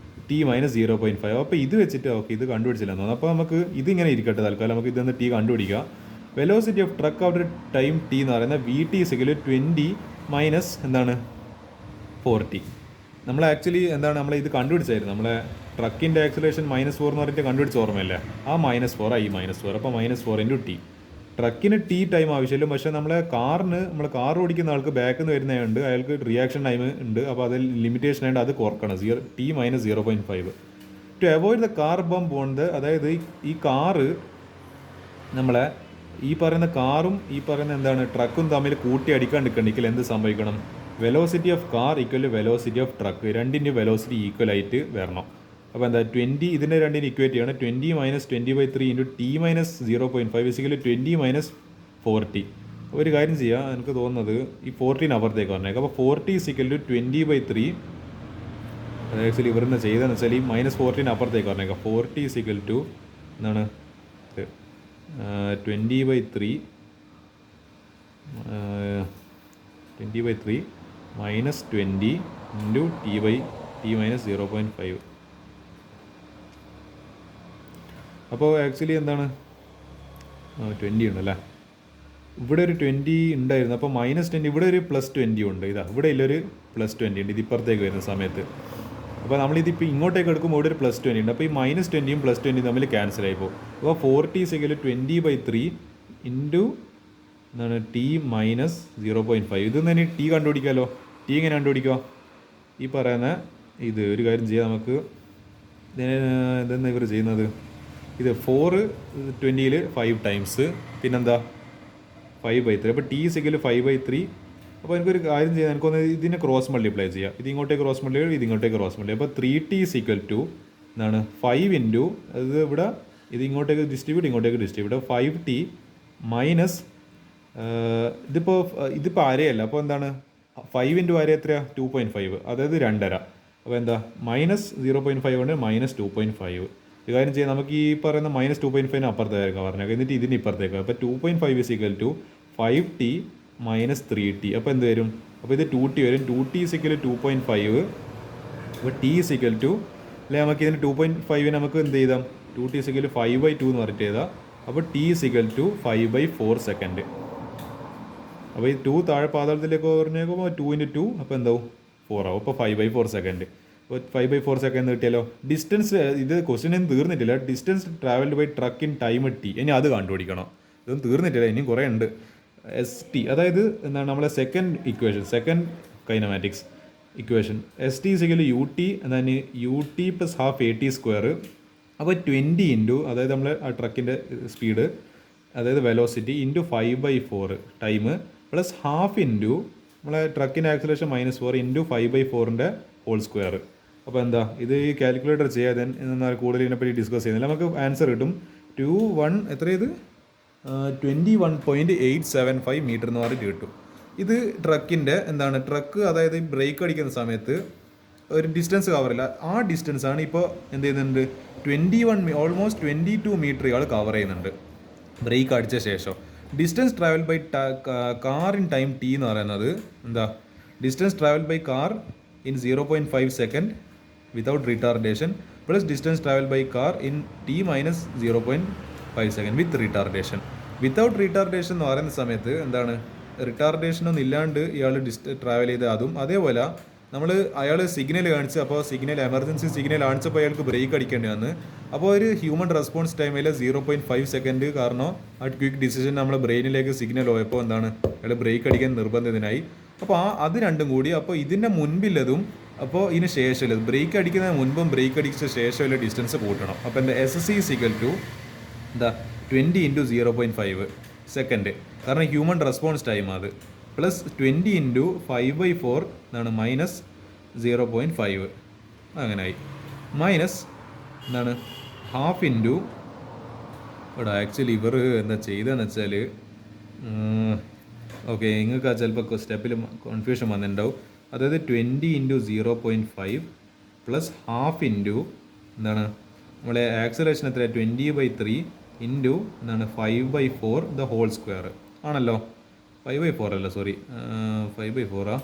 t-0.5. അപ്പോൾ ഇത് വെച്ചിട്ട് ഓക്കെ ഇത് കണ്ടുപിടിച്ചില്ലെന്ന് തോന്നുന്നു. അപ്പോൾ നമുക്ക് ഇതിങ്ങനെ ഇരിക്കട്ടെ തൽക്കാലം, നമുക്ക് ഇതൊന്ന് t കണ്ടുപിടിക്കുക. Velocity of truck after time t എന്ന് പറയുന്നത് VT = 20 മൈനസ് 40. നമ്മൾ ആക്ച്വലി നമ്മൾ ഇത് കണ്ടുപിടിച്ചായിരുന്നു, നമ്മളെ ട്രക്കിൻ്റെ ആക്സലേഷൻ -4 എന്ന് പറഞ്ഞിട്ട് കണ്ടുപിടിച്ച ഓർമ്മയില്ലേ, ആ -4 ആയി -4. അപ്പോൾ -4 × t. ട്രക്കിന് t ടൈം ആവശ്യമില്ല, പക്ഷേ നമ്മൾ കാർ ഓടിക്കുന്ന ആൾക്ക് ബാക്കിൽ നിന്ന് വരുന്നതുകൊണ്ട് അയാൾക്ക് റിയാക്ഷൻ ടൈം ഉണ്ട്. അപ്പോൾ അത് ലിമിറ്റേഷൻ ആയിട്ട് അത് കുറക്കണം, t-0.5. To avoid the car bump on അതായത് ഈ കാറ് നമ്മളെ ഈ പറയുന്ന കാറും ഈ പറയുന്ന ട്രക്കും തമ്മിൽ കൂട്ടി അടിക്കാൻ നിൽക്കണമെങ്കിൽ എന്ത് സംഭവിക്കണം, velocity of car equal velocity of truck, രണ്ടിൻ്റെ വെലോസിറ്റി ഈക്വൽ ആയിട്ട് വരണം. അപ്പോൾ എന്താ 20 ഇതിൻ്റെ രണ്ടിന് ഇക്വേറ്റ് ചെയ്യണം. 20 - 20/3 ഇൻറ്റു t-0.5 = 20 - 40. ഒരു കാര്യം ചെയ്യുക, എനിക്ക് തോന്നുന്നത് ഈ 14 അപ്പുറത്തേക്ക് പറഞ്ഞേക്കാം. അപ്പോൾ 40 = 20/3. അത് ആക്ച്വലി ഇവിടുന്ന് ചെയ്തതെന്ന് വെച്ചാൽ ഈ -14 അപ്പുറത്തേക്ക് പറഞ്ഞേക്കാം. 40 = 20/3 -20 ഇൻറ്റു t-0.5. അപ്പോൾ ആക്ച്വലി 20 ഉണ്ടല്ലേ, ഇവിടെ ഒരു 20 ഉണ്ടായിരുന്നു. അപ്പോൾ -20 ഇവിടെ ഒരു +20 ഉണ്ട്. ഇവിടെ ഇല്ലൊരു +20 ഉണ്ട്, ഇതിപ്പുറത്തേക്ക് വരുന്ന സമയത്ത്. അപ്പോൾ നമ്മളിതിപ്പോൾ ഇങ്ങോട്ടേക്ക് എടുക്കുമ്പോൾ ഇവിടെ ഒരു +20 ഉണ്ട്. അപ്പോൾ ഈ -20യും +20യും തമ്മിൽ ക്യാൻസൽ ആയിപ്പോൾ. അപ്പോൾ 40 = 20/3 ഇൻറ്റു t-0.5. ഇതൊന്നും തന്നെ t കണ്ടുപിടിക്കാമല്ലോ. t എങ്ങനെ കണ്ടുപിടിക്കുക, ഈ പറയുന്ന ഇത് ഒരു കാര്യം ചെയ്യാം നമുക്ക്. ഇതെന്താ ഇവർ ചെയ്യുന്നത്, ഇത് 420ൽ 5 ടൈംസ് പിന്നെന്താ 5/3. അപ്പോൾ t = 5/3. അപ്പോൾ എനിക്കൊരു കാര്യം ചെയ്യാം, എനിക്കൊന്ന് ഇതിനെ ക്രോസ് മൾട്ടിപ്ലൈ ചെയ്യാം. ഇത് ഇങ്ങോട്ടേക്ക് ക്രോസ് മൾട്ടിപ്ലൈ, ഇത് ഇങ്ങോട്ടേക്ക് ക്രോസ് മൾട്ടിപ്ലൈ. അപ്പോൾ 3t = 5 ഇൻറ്റു അത് ഇവിടെ ഇത് ഇങ്ങോട്ടേക്ക് ഡിസ്ട്രിബ്യൂട്ട്, ഇങ്ങോട്ടേക്ക് ഡിസ്ട്രിബ്യൂട്ട്. 5t മൈനസ് ഇതിപ്പോൾ അരയല്ല. അപ്പോൾ 5 ഇൻറ്റു അര എത്രയാണ്, 2.5, അതായത് 2.5. അപ്പോൾ എന്താ -0.5 കൊണ്ട് -2.5. ഇത് കാര്യം ചെയ്യാം, നമുക്ക് ഈ പറയുന്ന -2.5 അപ്പുറത്തേക്ക് പറഞ്ഞേക്കാം, എന്നിട്ട് ഇതിന് ഇപ്പുറത്തേക്ക്. അപ്പോൾ 2.5 = 5t - 3t. അപ്പോൾ എന്ത് വരും, അപ്പോൾ ഇത് 2t വരും. 2t = 2.5. അപ്പോൾ t അല്ലെ നമുക്ക് ഇതിന് 2.5 നമുക്ക് എന്ത് ചെയ്താം, 2t = 5/2 എന്ന് പറഞ്ഞിട്ട് ചെയ്താൽ. അപ്പോൾ t = 5/4 സെക്കൻഡ്. അപ്പോൾ ഈ 2 താഴെ പാതാളത്തിലേക്ക് പറഞ്ഞേക്കുമ്പോൾ 2 × 2 അപ്പോൾ എന്താവും 4 ആവും. അപ്പോൾ 5/4 സെക്കൻഡ്. അപ്പോൾ 5/4 സെക്കൻഡ് കിട്ടിയാലോ. ഡിസ്റ്റൻസ് ഇത് ക്വസ്റ്റ്യൻ തീർന്നിട്ടില്ല. Distance travelled by truck in time t, ഇനി അത് കണ്ടുപിടിക്കണം. ഇതൊന്നും തീർന്നിട്ടില്ല, ഇനിയും കുറേ ഉണ്ട്. ST അതായത് നമ്മളെ second kinematics equation. ST = UT UT + ½ AT². അപ്പോൾ 20 ഇൻറ്റു അതായത് നമ്മളെ ആ ട്രക്കിൻ്റെ സ്പീഡ് അതായത് velocity into 5/4 time plus ½ into നമ്മളെ ട്രക്കിൻ്റെ ആക്സലേഷൻ -4 ഇൻറ്റു 5/4 ഹോൾ സ്ക്വയർ. അപ്പോൾ എന്താ ഇത് ഈ കാൽക്കുലേറ്റർ ചെയ്യാതെ എന്നാൽ കൂടുതൽ ഇതിനെപ്പറ്റി ഡിസ്കസ് ചെയ്യുന്നില്ല. നമുക്ക് ആൻസർ കിട്ടും 21 എത്ര ഇത് 21.875 മീറ്റർ എന്ന് പറഞ്ഞിട്ട് കിട്ടും. ഇത് ട്രക്കിൻ്റെ എന്താണ് ട്രക്ക് അതായത് ബ്രേക്ക് അടിക്കുന്ന സമയത്ത് ഒരു ഡിസ്റ്റൻസ് കവർ ഇല്ല, ആ ഡിസ്റ്റൻസ് ആണ് ഇപ്പോൾ എന്ത് ചെയ്യുന്നുണ്ട് 21 ഓൾമോസ്റ്റ് 22 മീറ്റർ ഇയാൾ കവർ ചെയ്യുന്നുണ്ട് ബ്രേക്ക് അടിച്ച ശേഷം. Distance travel by car in time T എന്ന് പറയുന്നത് എന്താ distance travel by car in 0.5 second without retardation plus distance travel by car in T minus 0.5 second with retardation. Without retardation എന്ന് പറയുന്ന സമയത്ത് എന്താണ് റിട്ടാർഡേഷനൊന്നും ഇല്ലാണ്ട് ഇയാൾ ട്രാവൽ ചെയ്ത് അതും അതേപോലെ നമ്മൾ അയാൾ സിഗ്നൽ കാണിച്ച് അപ്പോൾ സിഗ്നൽ എമർജൻസി സിഗ്നൽ കാണിച്ചപ്പോൾ അയാൾക്ക് ബ്രേക്ക് അടിക്കേണ്ടി വന്ന് അപ്പോൾ ഒരു ഹ്യൂമൻ റെസ്പോൺസ് ടൈമിൽ 0.5 സെക്കൻഡ് കാരണം ആ ക്വിക്ക് ഡിസിഷൻ നമ്മുടെ ബ്രെയിനിലേക്ക് സിഗ്നൽ പോയപ്പോൾ എന്താണ് അയാൾ ബ്രേക്ക് അടിക്കാൻ നിർബന്ധിതനായി. അപ്പോൾ അത് രണ്ടും കൂടി അപ്പോൾ ഇതിൻ്റെ മുൻപില്ലതും അപ്പോൾ ഇതിന് ശേഷമുള്ളത് ബ്രേക്ക് അടിക്കുന്നതിന് മുൻപും ബ്രേക്ക് അടിച്ച ശേഷമുള്ള ഡിസ്റ്റൻസ് കൂട്ടണം. അപ്പോൾ എൻ്റെ SC = എന്താ 20 × 0.5 സെക്കൻഡ് കാരണം ഹ്യൂമൻ റെസ്പോൺസ് ടൈം അത് പ്ലസ് 20 × 5/4 എന്താണ് മൈനസ് 0.5 അങ്ങനായി മൈനസ് എന്താണ് ഹാഫ് ഇൻറ്റു ഇവിടെ ആക്ച്വലി ഇവർ എന്താ ചെയ്തതെന്ന് വെച്ചാൽ ഓക്കെ നിങ്ങൾക്ക് ചിലപ്പോൾ സ്റ്റെപ്പിൽ കൺഫ്യൂഷൻ വന്നിട്ടുണ്ടാവും. അതായത് 20 × 0.5 പ്ലസ് ഹാഫ് ഇൻറ്റു എന്താണ് നമ്മളെ ആക്സലേഷൻ എത്ര 20/3 ഇൻറ്റു എന്താണ് 5/4 ദ ഹോൾ സ്ക്വയർ ആണല്ലോ. 5/4 അല്ല സോറി 5/4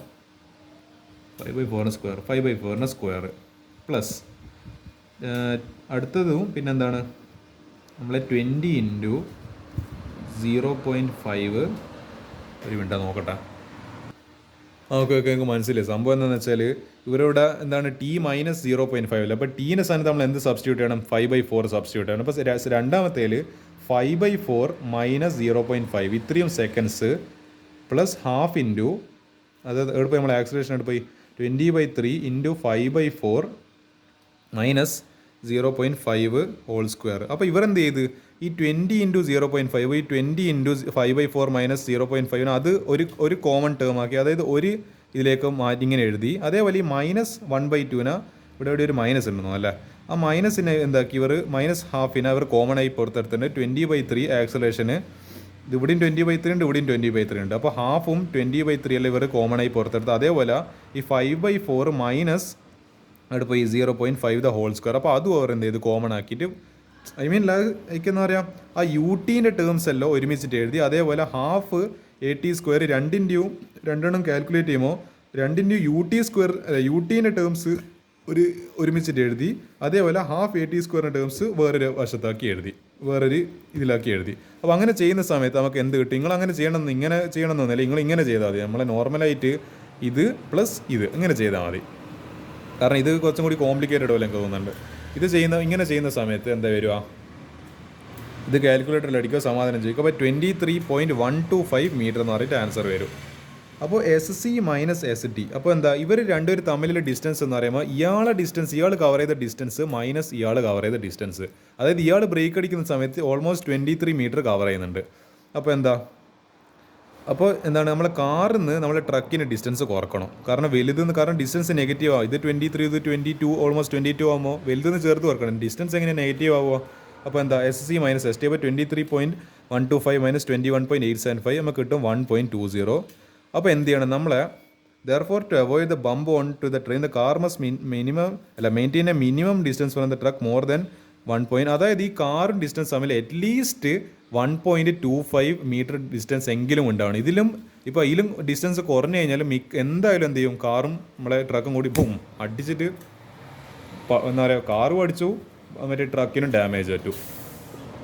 5/4 സ്ക്വയർ 5/4 സ്ക്വയർ പ്ലസ് അടുത്തതും പിന്നെന്താണ് നമ്മളെ 20 × 0.5 ഒരു മിനിറ്റ് നോക്കട്ടെ. ഓക്കെ എനിക്ക് മനസ്സിലായി സംഭവം എന്താണെന്ന് വെച്ചാൽ ഇവരുടെ എന്താണ് ടി മൈനസ് 0.5 അല്ല. അപ്പോൾ ടീൻ്റെ സ്ഥാനത്ത് നമ്മൾ എന്ത് സബ്സ്റ്റിറ്റ്യൂട്ട് ചെയ്യണം 5/4 സബ്സ്റ്റിറ്റ്യൂട്ട് ചെയ്യണം. അപ്പോൾ രണ്ടാമത്തേൽ 5/4 മൈനസ് 0.5 ഇത്രയും സെക്കൻഡ്സ് പ്ലസ് ഹാഫ് ഇൻറ്റു അതായത് എവിടെ നമ്മൾ ആക്സിലേഷൻ എടുത്ത് 20/3 ഇൻറ്റു 5/4 മൈനസ് 0.5 ഹോൾ സ്ക്വയർ. അപ്പോൾ ഇവരെന്ത് ചെയ്ത് ഈ 20 × 0.5 ഈ 20 × 5/4 മൈനസ് 0.5 അത് ഒരു കോമൺ ടേം ആക്കി അതായത് ഒരു ഇതിലേക്ക് മാറ്റി ഇങ്ങനെ എഴുതി. അതേപോലെ ഈ മൈനസ് 1/2 ഇവിടെ ഒരു മൈനസ് ഉണ്ടെന്നോ അല്ലേ, ആ മൈനസിനെ എന്താക്കി ഇവർ മൈനസ് ഹാഫിനെ അവർ കോമൺ ആയി പുറത്തെടുത്തിട്ടുണ്ട് 20/3 ആക്സലേഷന് ഇത് ഇവിടെയും 20/3 ഉണ്ട് ഇവിടെയും 20/3 ഉണ്ട്. അപ്പോൾ ഹാഫും 20/3 അല്ല ഇവർ കോമൺ ആയി പുറത്തെടുത്ത്. അതേപോലെ ഈ 5/4 മൈനസ് അടുപ്പോൾ ഈ 0.5 ദ ഹോൾ സ്ക്വയർ അപ്പോൾ അതും അവർ എന്ത് ചെയ്ത് കോമൺ ആക്കിയിട്ട് ഐ മീൻ എനിക്കെന്താ പറയുക ആ യൂട്ടീൻ്റെ ടേംസ് എല്ലാം ഒരുമിച്ചിട്ട് എഴുതി. അതേപോലെ ഹാഫ് AT² രണ്ടെണ്ണം കാൽക്കുലേറ്റ് ചെയ്യുമ്പോൾ 2 × UT² യൂട്ടീൻ്റെ ടേംസ് ഒരുമിച്ചിട്ട് എഴുതി. അതേപോലെ ഹാഫ് AT² ടേംസ് വേറൊരു വശത്താക്കി എഴുതി വേറൊരു ഇതിലാക്കി എഴുതി. അപ്പോൾ അങ്ങനെ ചെയ്യുന്ന സമയത്ത് നമുക്ക് എന്ത് കിട്ടും നിങ്ങൾ അങ്ങനെ ചെയ്യണമെന്ന് ഇങ്ങനെ ചെയ്യണമെന്നൊന്നുമില്ല, നിങ്ങൾ ഇങ്ങനെ ചെയ്താൽ മതി. നമ്മളെ നോർമലായിട്ട് ഇത് പ്ലസ് ഇത് ഇങ്ങനെ ചെയ്താൽ മതി. കാരണം ഇത് കുറച്ചും കൂടി കോംപ്ലിക്കേറ്റഡ് പോലെ എനിക്ക് തോന്നുന്നുണ്ട്. ഇങ്ങനെ ചെയ്യുന്ന സമയത്ത് എന്താ വരിക ഇത് കാൽക്കുലേറ്ററിൽ അടിക്കുക സമാധാനം ചെയ്യും. അപ്പോൾ 23.125 മീറ്റർ എന്ന് പറഞ്ഞിട്ട് ആൻസർ വരും. അപ്പോൾ SC മൈനസ് ST അപ്പോൾ എന്താ ഇവർ രണ്ടുപേരും തമ്മിലുള്ള ഡിസ്റ്റൻസ് എന്ന് പറയുമ്പോൾ ഇയാളെ ഡിസ്റ്റൻസ് ഇയാൾ കവർ ചെയ്ത ഡിസ്റ്റൻസ് മൈനസ് ഇയാൾ കവർ ചെയ്ത ഡിസ്റ്റൻസ് അതായത് ഇയാൾ ബ്രേക്ക് അടിക്കുന്ന സമയത്ത് ഓൾമോസ്റ്റ് 23 മീറ്റർ കവർ ചെയ്യുന്നുണ്ട്. അപ്പോൾ എന്താണ് നമ്മളെ കാറിൽ നിന്ന് നമ്മളെ ട്രക്കിന് ഡിസ്റ്റൻസ് കുറക്കണം. കാരണം വലുതെന്ന് കാരണം ഡിസ്റ്റൻസ് നെഗറ്റീവ് ആവും. ഇത് 23 ഇത് 22 ഓൾമോസ്റ്റ് 22 ആകുമ്പോൾ വലുതെന്ന് ചേർത്ത് കുറക്കണം. ഡിസ്റ്റൻസ് എങ്ങനെ നെഗറ്റീവ് ആവുമോ? അപ്പോൾ എന്താ SC മൈനസ് ST അപ്പോൾ 23.125 മൈനസ് 21.875 നമുക്ക് കിട്ടും 1.20. അപ്പോൾ എന്ത് ചെയ്യണം നമ്മളെ therefore to avoid the bump on to the train the car must maintain a minimum distance from the truck more than 1 point അതായത് ഈ കാറും ഡിസ്റ്റൻസ് തമ്മിൽ അറ്റ്ലീസ്റ്റ് 1.25 മീറ്റർ ഡിസ്റ്റൻസ് എങ്കിലും ഉണ്ടാവണം. ഇതിലും ഡിസ്റ്റൻസ് കുറഞ്ഞു കഴിഞ്ഞാൽ എന്തായാലും എന്ത് ചെയ്യും കാറും നമ്മളെ ട്രക്കും കൂടി അടിച്ചിട്ട് എന്താ പറയുക കാറും അടിച്ചു മറ്റേ ട്രക്കിനും ഡാമേജ് പറ്റും.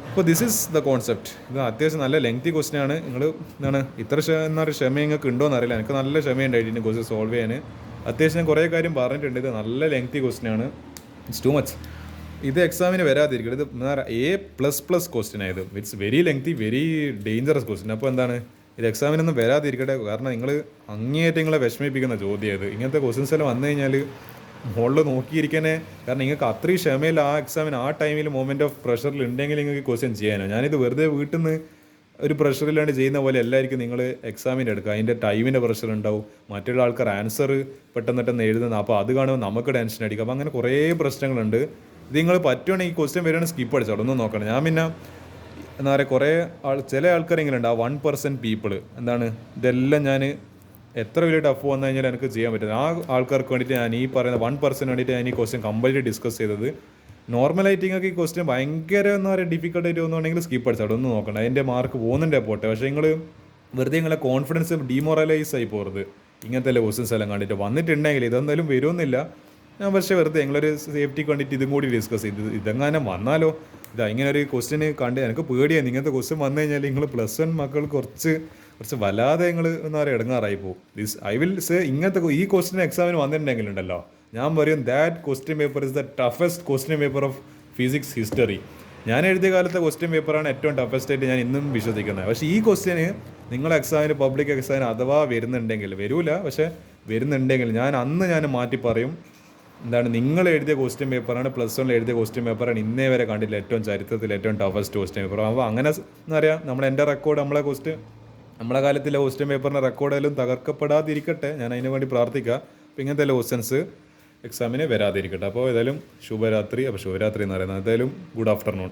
അപ്പോൾ ദിസ് ഈസ് ദ കോൺസെപ്റ്റ്. ഇത് അത്യാവശ്യം നല്ല ലെങ്തി ക്വസ്റ്റ്യൻ ആണ്. നിങ്ങൾ എന്താണ് ഇത്ര എന്താ പറയുക ക്ഷമ നിങ്ങൾക്ക് ഉണ്ടോ എന്നറിയില്ല. എനിക്ക് നല്ല ക്ഷമയുണ്ടായിട്ട് ക്വസ്റ്റ്യൻ സോൾവ് ചെയ്യാൻ. അത്യാവശ്യം കുറേ കാര്യം പറഞ്ഞിട്ടുണ്ട്. ഇത് നല്ല ലെങ്തി ക്വസ്റ്റ്യൻ ആണ്. It's too much. ഇത് എക്സാമിന് വരാതിരിക്കും. ഇത് A++ ക്വസ്റ്റ്യൻ ആയത്. It's very lengthy very dangerous question. അപ്പോൾ എന്താണ് ഇത് എക്സാമിനൊന്നും വരാതിരിക്കട്ടെ. കാരണം നിങ്ങൾ അങ്ങേയറ്റം നിങ്ങളെ വിഷമിപ്പിക്കുന്ന ചോദ്യം ഇത്. ഇങ്ങനത്തെ ക്വസ്റ്റ്യൻസ് എല്ലാം വന്നു കഴിഞ്ഞാൽ മുകളിൽ നോക്കിയിരിക്കാനേ. കാരണം നിങ്ങൾക്ക് അത്രയും ക്ഷമയിൽ ആ എക്സാമിന് ആ ടൈമിൽ മൊമെൻറ്റ് ഓഫ് പ്രഷറിൽ ഉണ്ടെങ്കിൽ നിങ്ങൾക്ക് ക്വസ്റ്റ്യൻ ചെയ്യാനോ. ഞാനിത് വെറുതെ വീട്ടിൽ നിന്ന് ഒരു പ്രഷറില്ലാണ്ട് ചെയ്യുന്ന പോലെ എല്ലാവർക്കും നിങ്ങൾ എക്സാമിന് എടുക്കുക. അതിൻ്റെ ടൈമിൻ്റെ പ്രഷർ ഉണ്ടാവും, മറ്റുള്ള ആൾക്കാർ ആൻസർ പെട്ടെന്ന് എഴുതുന്നത്, അപ്പോൾ അത് കാണുമ്പോൾ നമുക്ക് ടെൻഷൻ അടിക്കും. അപ്പോൾ അങ്ങനെ കുറേ പ്രശ്നങ്ങളുണ്ട്. ഇത് നിങ്ങൾ പറ്റുവാണെങ്കിൽ ഈ ക്വസ്റ്റ്യൻ വരികയാണെങ്കിൽ സ്കിപ്പ് അടിച്ചോളൂ, ഒന്നും നോക്കണം. ഞാൻ പിന്നെ എന്താ പറയുക, കുറേ ചില ആൾക്കാരെങ്കിലും ഉണ്ട്, ആ 1% പീപ്പിൾ എന്താണ് ഇതെല്ലാം ഞാൻ എത്ര വലിയ ടഫ് വന്നു കഴിഞ്ഞാൽ എനിക്ക് ചെയ്യാൻ പറ്റും. ആ ആൾക്കാർക്ക് വേണ്ടിയിട്ട് ഞാൻ ഈ പറയുന്ന 1% വേണ്ടിയിട്ട് ഞാൻ ഈ ക്വസ്റ്റ്യൻ കംപ്ലീറ്റ് ഡിസ്കസ് ചെയ്തത്. നോർമലായിട്ട് നിങ്ങൾക്ക് ഈ ക്വസ്റ്റ്യൻ ഭയങ്കര എന്താ പറയുക ഡിഫിക്കൽട്ടായിട്ട് തോന്നുകയാണെങ്കിൽ സ്കിപ്പ് അടിച്ചാൽ ഒന്നും നോക്കണം, അതിൻ്റെ മാർക്ക് പോകുന്നുണ്ടേ പോട്ടെ. പക്ഷേ നിങ്ങൾ വെറുതെ നിങ്ങളെ കോൺഫിഡൻസ് ഡിമോറലൈസ് ആയി പോകരുത്. ഇങ്ങനത്തെ ക്വസ്റ്റ്യൻസ് എല്ലാം കണ്ടിട്ട് വന്നിട്ടുണ്ടെങ്കിൽ ഇതെന്തായാലും വരുമെന്നില്ല ഞാൻ, പക്ഷേ വെറുതെ നിങ്ങളൊരു സേഫ്റ്റിക്ക് വേണ്ടിയിട്ട് ഇതും കൂടി ഡിസ്കസ് ചെയ്ത് ഇതെങ്ങനെ വന്നാലോ ഇങ്ങനെ ഒരു ക്വസ്റ്റ്യൻ കണ്ട് എനിക്ക് പേടിയാണ്. ഇങ്ങനത്തെ ക്വസ്റ്റ്യൻ വന്നു കഴിഞ്ഞാൽ നിങ്ങൾ +1 മക്കൾ കുറച്ച് വല്ലാതെ നിങ്ങൾ എന്താ പറയുക ഇടങ്ങാറായി പോകും. ഐ വിൽ സേ ഇങ്ങനത്തെ ഈ ക്വസ്റ്റ്യൻ എക്സാമിന് വന്നിട്ടുണ്ടെങ്കിലുണ്ടല്ലോ, ഞാൻ പറയും that question paper is the toughest question paper of physics history. ഞാൻ എഴുതിയ കാലത്തെ ക്വസ്റ്റ്യൻ പേപ്പറാണ് ഏറ്റവും ടഫസ്റ്റ് ആയിട്ട് ഞാൻ ഇന്നും വിശ്വസിക്കുന്നത്. പക്ഷേ ഈ ക്വസ്റ്റ്യന് നിങ്ങൾ എക്സാമിന് പബ്ലിക് എക്സാമിന് അഥവാ വരുന്നുണ്ടെങ്കിൽ, വരൂല പക്ഷേ വരുന്നുണ്ടെങ്കിൽ ഞാൻ മാറ്റി പറയും, എന്താണ് നിങ്ങൾ എഴുതിയ ക്വസ്റ്റ്യൻ പേപ്പറാണ്, +1 എഴുതിയ ക്വസ്റ്റ്യൻ പേപ്പറാണ് ഇന്നേ വരെ കണ്ടില്ല ഏറ്റവും ചരിത്രത്തിൽ ഏറ്റവും ടഫസ്റ്റ് ക്വസ്റ്റ്യൻ പേപ്പർ. അപ്പോൾ അങ്ങനെ എന്താ പറയുക, എൻ്റെ റെക്കോർഡ് നമ്മളെ കാലത്തിലെ ക്വസ്റ്റ്യൻ പേപ്പറിൻ്റെ റെക്കോർഡെല്ലാം തകർക്കപ്പെടാതിരിക്കട്ടെ, ഞാൻ അതിന് വേണ്ടി പ്രാർത്ഥിക്കുക. അപ്പോൾ ഇങ്ങനത്തെ ക്വസ്റ്റ്യൻസ് എക്സാമിന് വരാതിരിക്കട്ടെ. അപ്പോൾ ഏതായാലും ശുഭരാത്രി. അപ്പോൾ ശുഭരാത്രി എന്ന് പറയുന്നത് ഏതായാലും ഗുഡ് ആഫ്റ്റർനൂൺ.